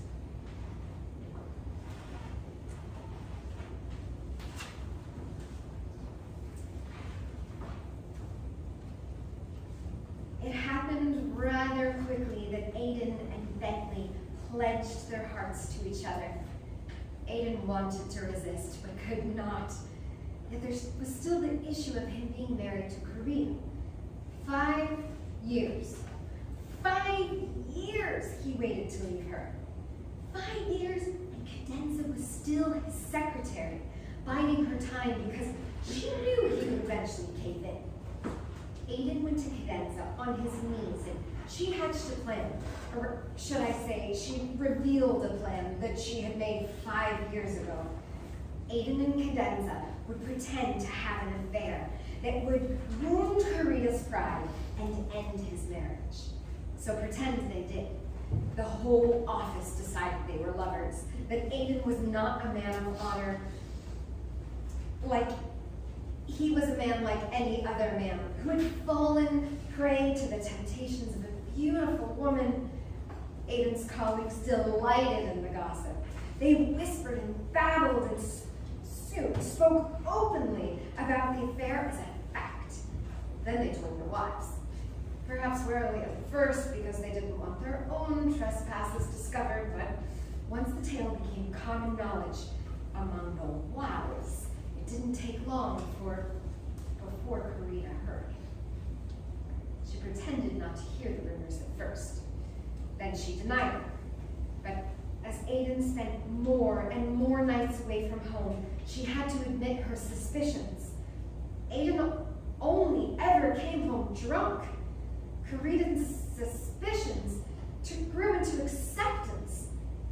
It happened rather quickly that Aiden and Bentley pledged their hearts to each other. Aiden wanted to resist, but could not. Yet there was still the issue of him being married to Querida. 5 years. 5 years he waited to leave her. 5 years, and Cadenza was still his secretary, biding her time because she knew he would eventually cave in. Aiden went to Cadenza on his knees and she hatched a plan, or should I say, she revealed a plan that she had made 5 years ago. Aiden and Cadenza would pretend to have an affair that would wound Querida's pride and end his marriage. So pretend they did. The whole office decided they were lovers, that Aiden was not a man of honor, like he was a man like any other man who had fallen prey to the temptations of a beautiful woman. Aiden's colleagues delighted in the gossip. They whispered and babbled and soon spoke openly about the affair as a fact. Then they told their wives. Perhaps warily at first because they didn't want their own trespasses discovered, but once the tale became common knowledge among the wives, it didn't take long before Querida heard. She pretended not to hear the rumors at first. Then she denied them. But as Aiden spent more and more nights away from home, she had to admit her suspicions. Aiden only ever came home drunk. Querida's suspicions grew into acceptance.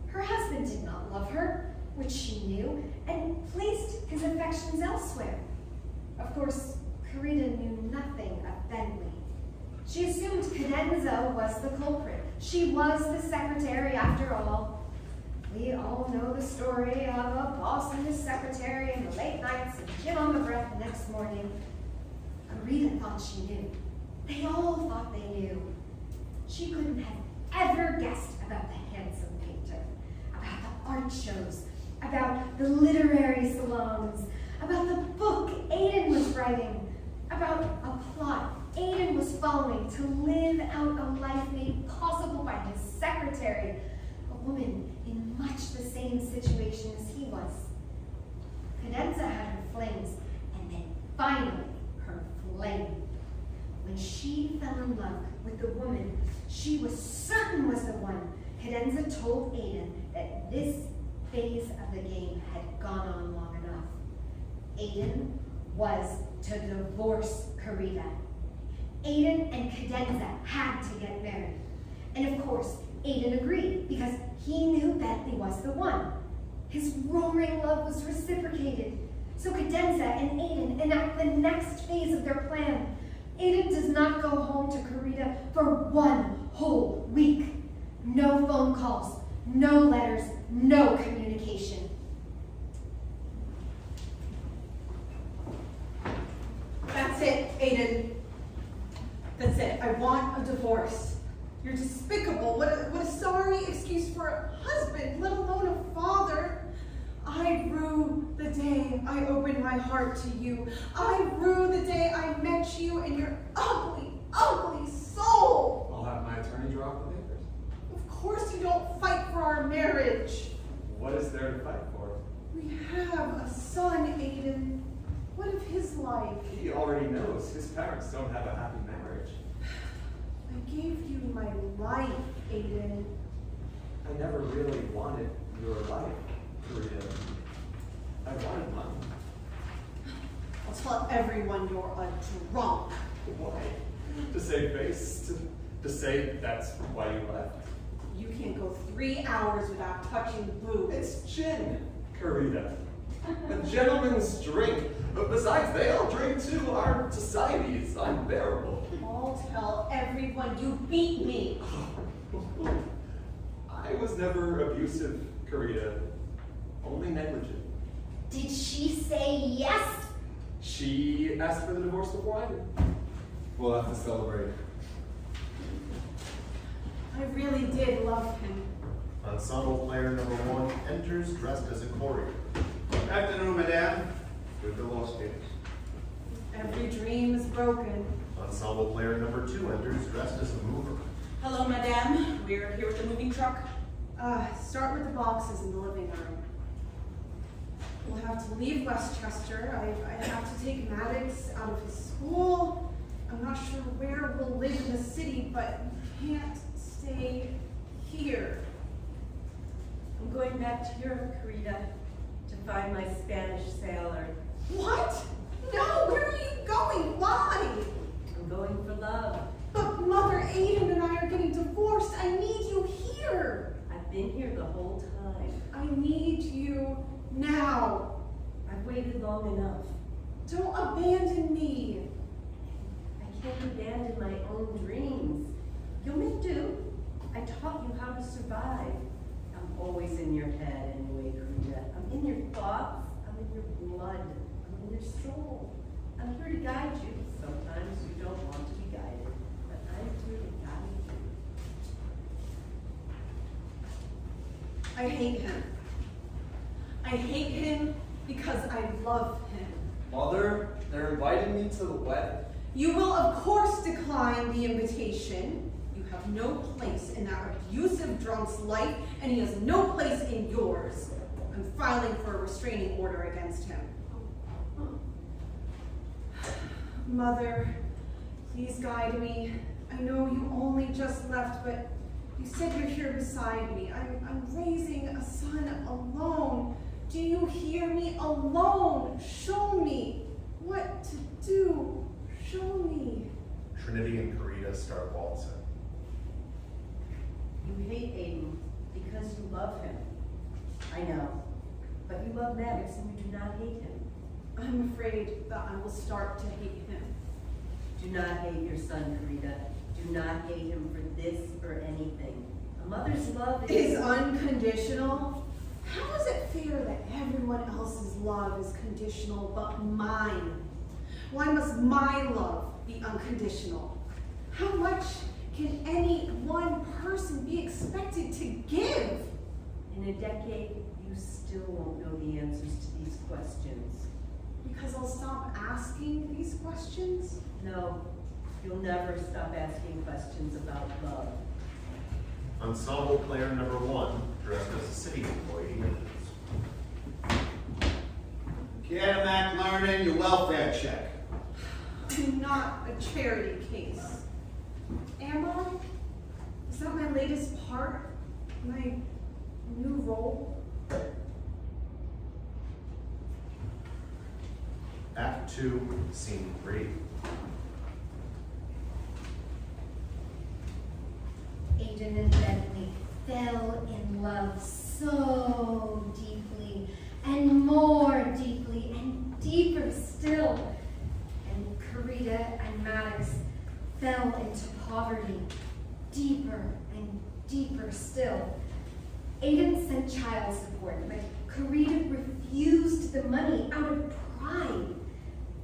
Her husband did not love her, which she knew, and placed his affections elsewhere. Of course, Querida knew nothing of Bentley. She assumed Cadenza was the culprit. She was the secretary after all. We all know the story of a boss and his secretary in the late nights and gin on the breath the next morning. Querida thought she knew. They all thought they knew. She couldn't have ever guessed about the handsome painter, about the art shows, about the literary salons, about the book Aiden was writing, about a plot Aiden was following to live out a life made possible by his secretary, a woman in much the same situation as he was. Cadenza had her flames, and then finally her flame. When she fell in love with the woman she was certain was the one, Cadenza told Aiden that this phase of the game had gone on long enough. Aiden was to divorce Querida. Aiden and Cadenza had to get married. And of course, Aiden agreed because he knew Bentley was the one. His roaring love was reciprocated. So Cadenza and Aiden enact the next phase of their plan. Aiden does not go home to Querida for 1 whole week. No phone calls, no letters, no communication. That's it, Aiden. That's it. I want a divorce. You're despicable. What a sorry excuse for a husband, let alone a father. I rue the day I opened my heart to you. I rue the day I met you and your ugly, ugly soul. I'll have my attorney draw up the papers. Of course you don't fight for our marriage. What is there to fight for? We have a son, Aiden. What of his life? He already knows his parents don't have a happy marriage. I gave you my life, Aiden. I never really wanted your life, Querida. I wanted mine. I'll tell everyone you're a drunk. Why? To save face? To say that's why you left? You can't go 3 hours without touching booze. It's gin, Querida. A gentleman's drink. But besides, they all drink too. Our society is unbearable. I'll tell everyone everyone. You beat me. I was never abusive, Querida. Only negligent. Did she say yes? She asked for the divorce before I did. We'll have to celebrate. I really did love him. Ensemble player number 1 enters dressed as a courier. Afternoon, madame. With the lost days. Every dream is broken. Ensemble player number 2 enters dressed as a mover. Hello, madame. We're here with the moving truck. Start with the boxes in the living room. We'll have to leave Westchester. I have to take Maddox out of his school. I'm not sure where we'll live in the city, but we can't stay here. I'm going back to Europe, Querida, to find my Spanish sailor. What? No, where are you going? Why? I'm going for love. But Mother, Aiden and I are getting divorced. I need you here. I've been here the whole time. I need you now. I've waited long enough. Don't abandon me. I can't abandon my own dreams. You'll make do. I taught you how to survive. I'm always in your head anyway, Querida. I'm in your thoughts. I'm in your blood. I'm in your soul. I'm here to guide you. Sometimes you don't want to be guided, but I'm here to guide you. I hate him. I hate him because I love him. Mother, they're inviting me to the wedding. You will, of course, decline the invitation. You have no place in that abusive drunk's life, and he has no place in yours. I'm filing for a restraining order against him. Mother, please guide me. I know you only just left, but you said you're here beside me. I'm raising a son alone. Do you hear me? Alone. Show me what to do. Show me. Trinity and Querida start waltzing. You hate Aiden because you love him. I know. But you love Maddox and you do not hate him. I'm afraid that I will start to hate him. Do not hate your son, Querida. Do not hate him for this or anything. A mother's love Is unconditional? How is it fair that everyone else's love is conditional but mine? Why must my love be unconditional? How much can any one person be expected to give? In a decade, you still won't know the answers to these questions. Because I'll stop asking these questions? No, you'll never stop asking questions about love. Ensemble player number 1 dressed as a city employee enters. Academic learning, your welfare check. I'm not a charity case. Am I? Is that my latest part? My new role? Act 2, scene 3. Aiden and Bentley fell in love so deeply, and more deeply, and deeper still. And Querida and Maddox fell into poverty, deeper and deeper still. Aiden sent child support, but Querida refused the money out of pride.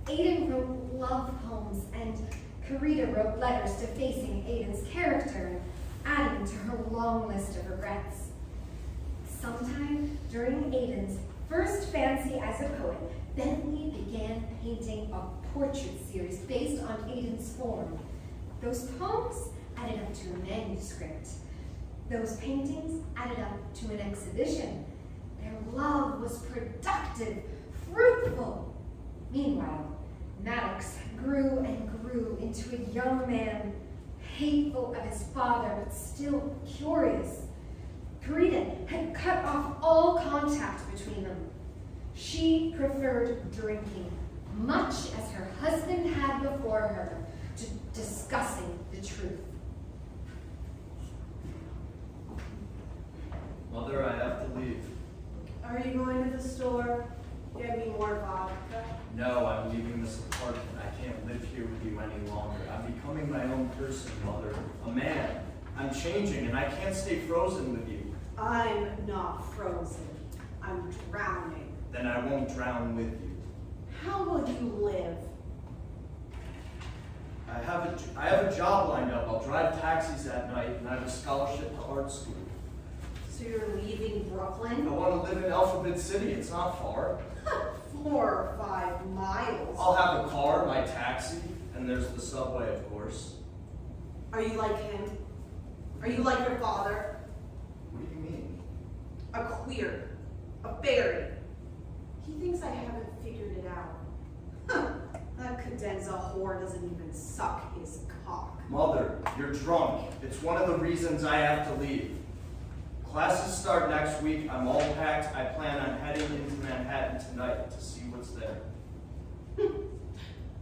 Aiden wrote love poems, and Querida wrote letters defacing Aiden's character, adding to her long list of regrets. Sometime during Aiden's first fancy as a poet, Bentley began painting a portrait series based on Aiden's form. Those poems added up to a manuscript. Those paintings added up to an exhibition. Their love was productive, fruitful. Meanwhile, Maddox grew and grew into a young man, hateful of his father, but still curious. Querida had cut off all contact between them. She preferred drinking, much as her husband had before her, to discussing the truth. Mother, I have to leave. Are you going to the store? Get me more vodka? No, I'm leaving this apartment. I can't live here with you any longer. I'm becoming my own person. person, Mother. A man. I'm changing, and I can't stay frozen with you. I'm not frozen. I'm drowning. Then I won't drown with you. How will you live? I have a job lined up. I'll drive taxis at night, and I have a scholarship to art school. So you're leaving I Brooklyn? want to live in Alphabet City. It's not far. 4 or 5 miles. I'll have a car, my taxi, and there's the subway, of course. Are you like him? Are you like your father? What do you mean? A queer. A fairy. He thinks I haven't figured it out. Huh. That Cadenza whore doesn't even suck his cock. Mother, you're drunk. It's one of the reasons I have to leave. Classes start next week. I'm all packed. I plan on heading into Manhattan tonight to see what's there.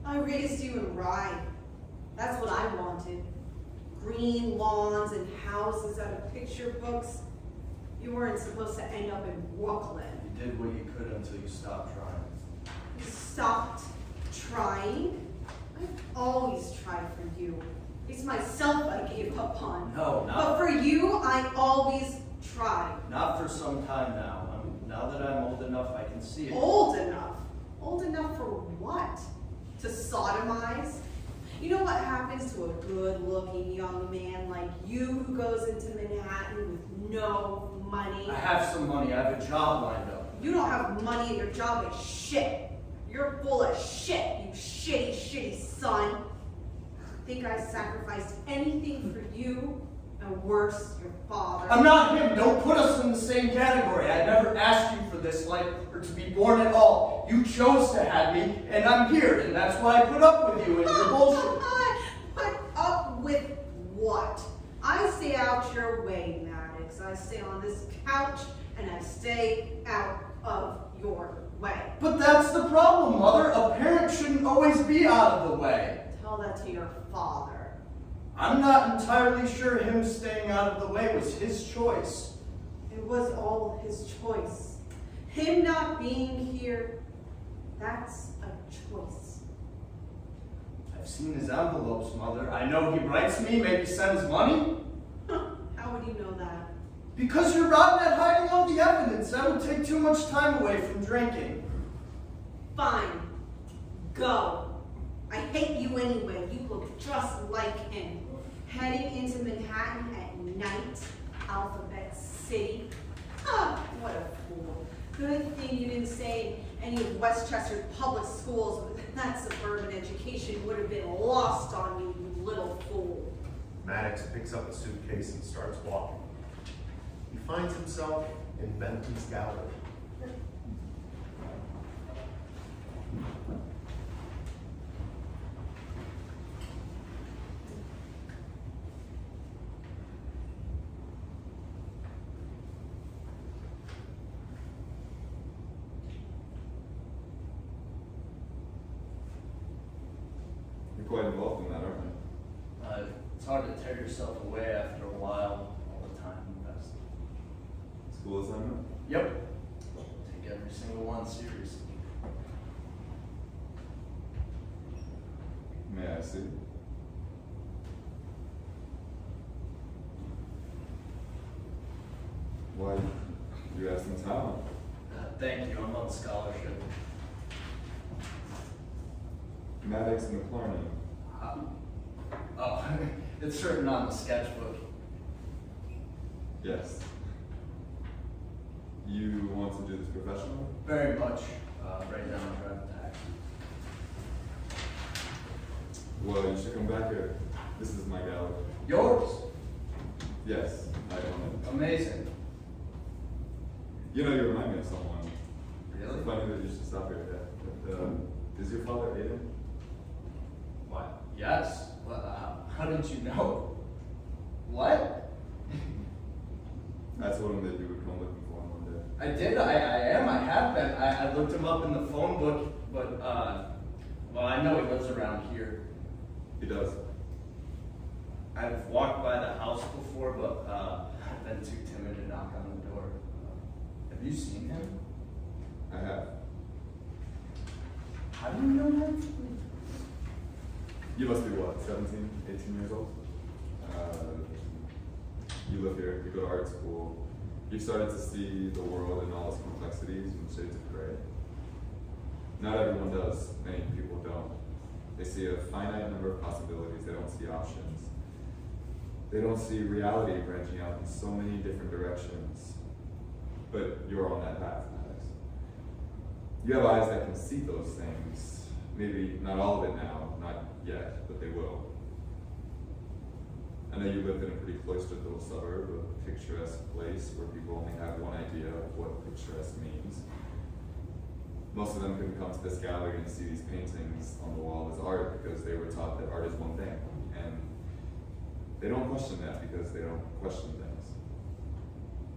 I raised you in Rye. That's what I wanted. Green lawns and houses out of picture books. You weren't supposed to end up in Brooklyn. You did what you could until you stopped trying. You stopped trying? I've always tried for you. It's myself I gave up on. No, But for you, I always tried. not for some time now. Now that I'm old enough, I can see it. Old enough? Old enough for what? To sodomize? You know what happens to a good-looking young man like you who goes into Manhattan with no money? I have some money. I have a job lined up. You don't have money and your job is shit. You're full of shit, you shitty, shitty son. Think I sacrificed anything for you? And worse, your father. I'm not him. Don't put us in the same category. I never asked you for this life or to be born at all. You chose to have me, and I'm here, and that's why I put up with you and your bullshit. Put up with what? I stay out your way, Maddox. I stay on this couch, and I stay out of your way. But that's the problem, Mother. A parent shouldn't always be out of the way. Tell that to your father. I'm not entirely sure him staying out of the way was his choice. It was all his choice. Him not being here, that's a choice. I've seen his envelopes, Mother. I know he writes me, maybe sends money. How would you know that? Because you're rotten at hiding all the evidence. That would take too much time away from drinking. Fine. Go. I hate you anyway. You look just like him. Heading into Manhattan at night. Alphabet City. What a fool. Good thing you didn't say any of Westchester's public schools, but that suburban education would have been lost on you, you little fool. Maddox picks up a suitcase and starts walking. He finds himself in Bentley's gallery. You're quite involved in that, aren't you? It's hard to tear yourself away after a while, all the time invested. School assignment? Yep. Take every single one seriously. May I see? Why, you have some talent. Thank you, I'm on scholarship. Maddox McLaren. Oh, it's written on the sketchbook. Yes. You want to do this professionally? Very much. Right now I'm driving a taxi. Well, you should come back here. This is my gallery. Yours? Yes, I own it. Amazing. You know, you remind me of someone. Really? It's funny that you should stop here. Is your father Aiden? What? Yes. How did you know? What? I told him that you would come looking for him one day. I did. I have been. I looked him up in the phone book, but well, I know he lives around here. He does. I've walked by the house before, but I've been too timid to knock on the door. Have you seen him? I have. How do you know that? You must be what, 17, 18 years old? You live here, you go to art school. You've started to see the world in all its complexities and shades of gray. Not everyone does, many people don't. They see a finite number of possibilities, they don't see options. They don't see reality branching out in so many different directions. But you're on that path, Alex. You have eyes that can see those things. Maybe not all of it now, not yet, but they will. I know you live in a pretty cloistered little suburb, a picturesque place where people only have one idea of what picturesque means. Most of them couldn't come to this gallery and see these paintings on the wall as art because they were taught that art is one thing. And they don't question that because they don't question things.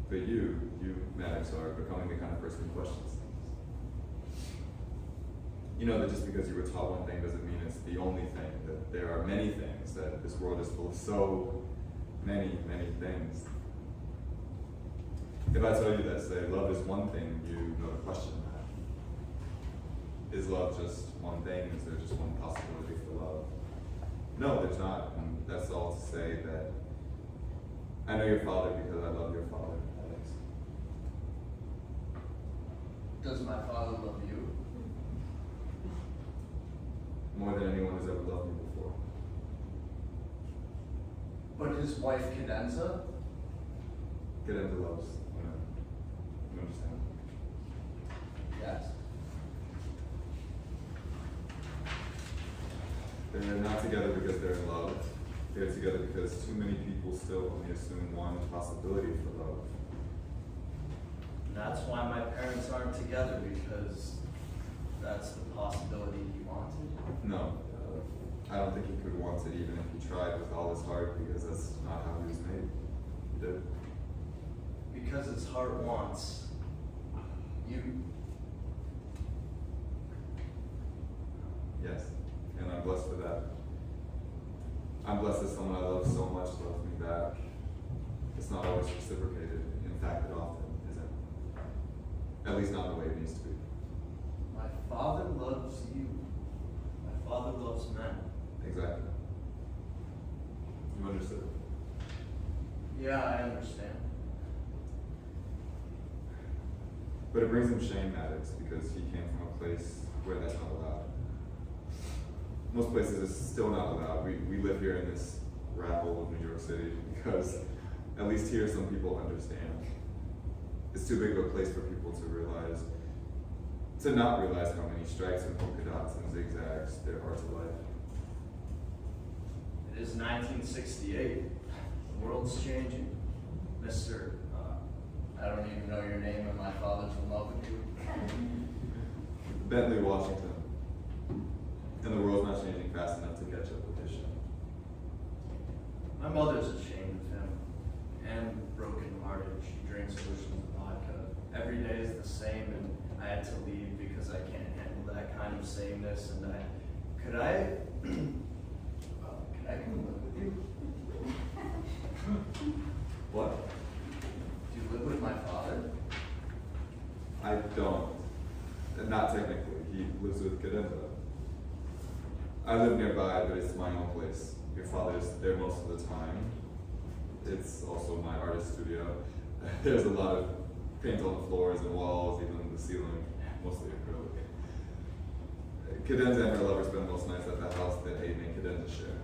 But you, Maddox, are becoming the kind of person who questions things. You know that just because you were taught one thing doesn't mean it's the only thing, that there are many things, that this world is full of so many, many things. If I tell you that, say, love is one thing, you know to question that. Is love just one thing? Is there just one possibility for love? No, there's not. And that's all to say that I know your father because I love your father, Alex. Does my father love you? More than anyone has ever loved me before. But his wife Cadenza? Cadenza loves, you understand? Yes. They're not together because they're in love. They're together because too many people still only assume one possibility for love. That's why my parents aren't together, because that's the possibility he wanted. No, I don't think he could want it even if he tried with all his heart, because that's not how he was made. He did. Because his heart wants you. Yes, and I'm blessed for that. I'm blessed that someone I love so much loves me back. It's not always reciprocated. In fact, it often isn't. At least not the way it needs to be. My father loves you. My father loves men. Exactly. You understood? Yeah, I understand. But it brings him shame, Maddox, because he came from a place where that's not allowed. Most places it's still not allowed. We live here in this rat hole of New York City because at least here some people understand. It's too big of a place for people to not realize how many stripes and polka dots and zigzags there are to life. It is 1968. The world's changing. Mister, I don't even know your name, and my father's in love with you. Bentley, Washington. And the world's not changing fast enough to catch up with his shame. My mother's ashamed of him and broken-hearted. She drinks oceans of vodka. Every day is the same, and I had to leave because I can't handle that kind of sameness. And could I come live with you? What? Do you live with my father? I don't. Not technically. He lives with Cadenza. I live nearby, but it's my own place. Your father's there most of the time. It's also my artist studio. There's a lot of paint on the floors and walls, even the ceiling, mostly acrylic. Cadenza and her lover spend most nights at the house that Aiden and Cadenza share.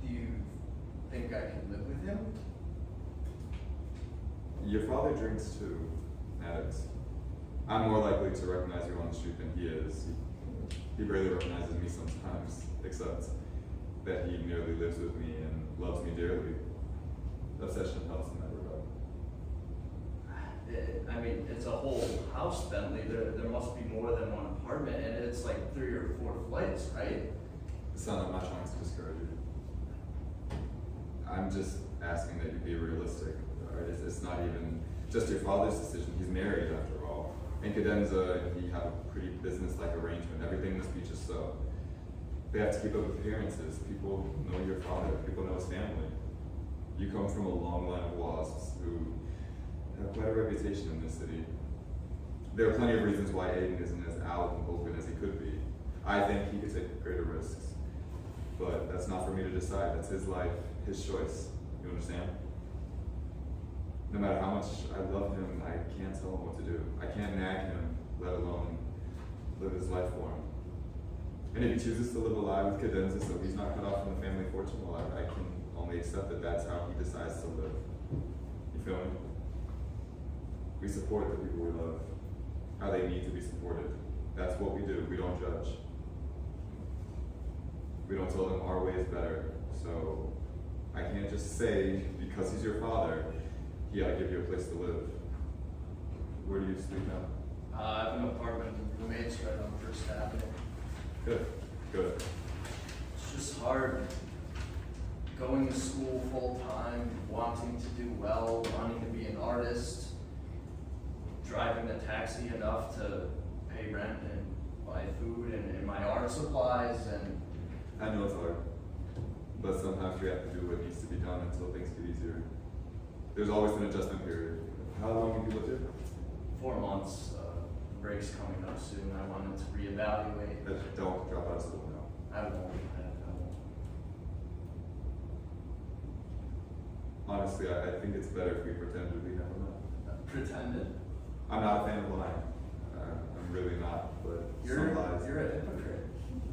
Do you think I can live with him? Your father drinks too, Maddox. I'm more likely to recognize you on the street than he is. He barely recognizes me sometimes, except that he merely lives with me and loves me dearly. Obsession helps in that regard. I mean, it's a whole house, Bentley. There must be more than one apartment, and it's like 3 or 4 flights, right? Son, I'm not trying to discourage you. I'm just asking that you be realistic. All right? It's not even just your father's decision. He's married, after all. And Cadenza and he have a pretty business-like arrangement. Everything must be just so. They have to keep up appearances. People know your father. People know his family. You come from a long line of wasps who have quite a reputation in this city. There are plenty of reasons why Aiden isn't as out and open as he could be. I think he could take greater risks. But that's not for me to decide. That's his life, his choice. You understand? No matter how much I love him, I can't tell him what to do. I can't nag him, let alone live his life for him. And if he chooses to live a lie with Cadenza so he's not cut off from the family fortune, well, I can only accept that that's how he decides to live. You feel me? We support the people we love, how they need to be supported. That's what we do. We don't judge. We don't tell them our way is better. So I can't just say, because he's your father, he ought to give you a place to live. Where do you sleep now? I have an apartment with roommates right on First Avenue. Good, good. It's just hard going to school full time, wanting to do well, wanting to be an artist, driving a taxi enough to pay rent and buy food and my art supplies and... I know it's hard, but sometimes we have to do what needs to be done until things get easier. There's always an adjustment period. How long have you lived here? 4 months. Break's coming up soon. I wanted to reevaluate. Don't drop out of school now. I won't. Honestly, I think it's better if we pretend we never met. Pretended. I'm not a fan of lying. I'm really not, but You're some lies. a hypocrite.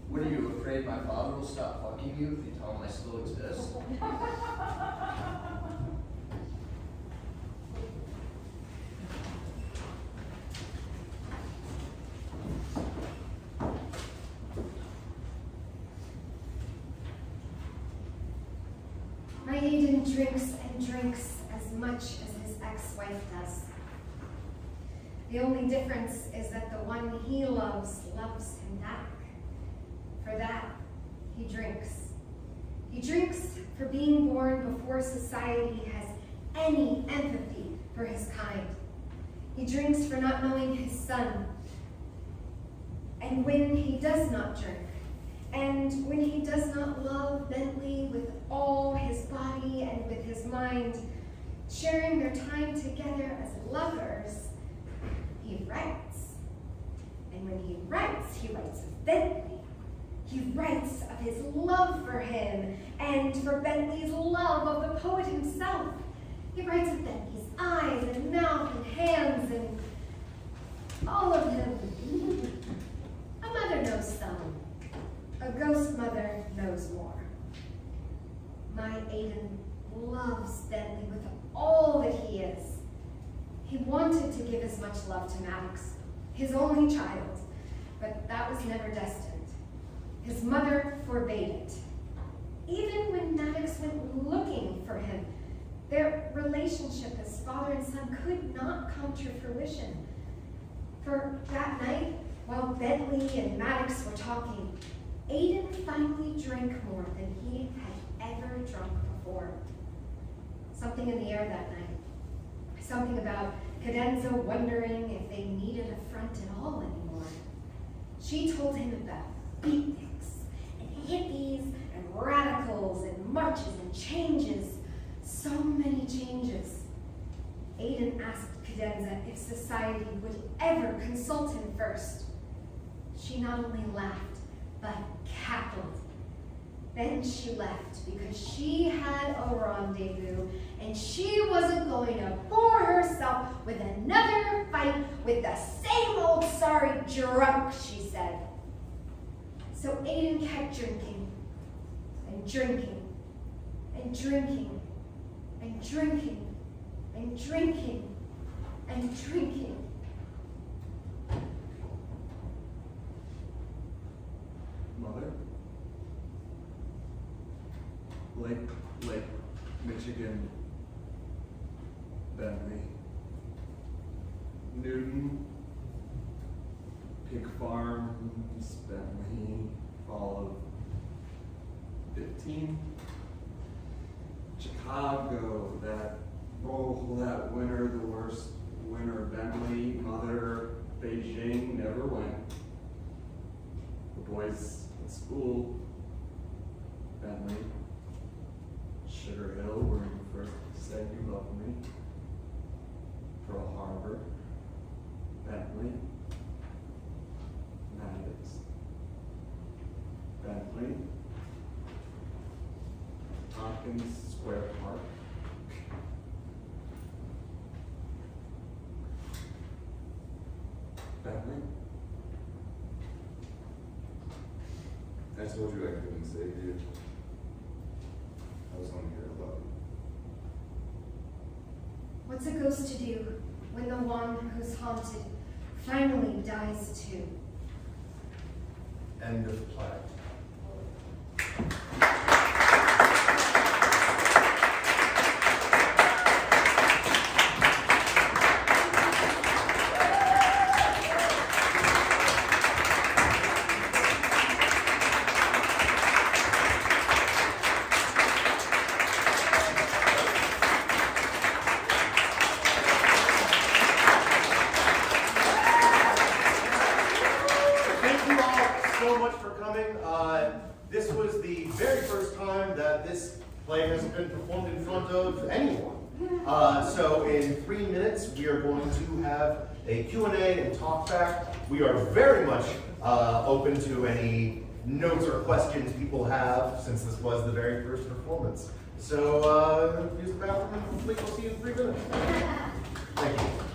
What are you, afraid my father will stop fucking you if you tell him I still exist? My Aiden drinks and drinks as much as his ex-wife does. The only difference is that the one he loves him back. For that, he drinks. He drinks for being born before society has any empathy for his kind. He drinks for not knowing his son. And when he does not drink, and when he does not love Bentley with all his body and with his mind, sharing their time together as lovers, he writes. And when he writes of Bentley. He writes of his love for him and for Bentley's love of the poet himself. He writes of Bentley's eyes and mouth and hands and all of him. A mother knows some. A ghost mother knows more. My Aiden loves Bentley with all that he is. He wanted to give as much love to Maddox, his only child, but that was never destined. His mother forbade it. Even when Maddox went looking for him, their relationship as father and son could not come to fruition. For that night, while Bentley and Maddox were talking, Aiden finally drank more than he had ever drunk before. Something in the air that night. Something about Cadenza wondering if they needed a front at all anymore. She told him about beatniks and hippies and radicals and marches and changes. So many changes. Aiden asked Cadenza if society would ever consult him first. She not only laughed, but cackled. Then she left because she had a rendezvous and she wasn't going to bore herself with another fight with the same old sorry drunk, she said. So Aiden kept drinking and drinking and drinking and drinking and drinking and drinking. Mother? Lake Michigan, Bentley, Newton, Pig Farms, Bentley, fall of 15, Chicago, that winter, the worst winter, Bentley, mother, Beijing, never went. The boys at school, Bentley, Sugar Hill, where you first said you loved me, Pearl Harbor, Bentley, Maddox, Bentley, Tompkins Square Park. Bentley? I told you I couldn't save you. I was only here to love you. What's a ghost to do when the one who's haunted finally dies too? End of play. Thank you all so much for coming. This was the very first time that this play has been performed in front of anyone. So in 3 minutes, we are going to have a Q&A and talk back. We are very much open to any notes or questions people have, since this was the very first performance. So use the bathroom and hopefully we'll see you in 3 minutes. Thank you.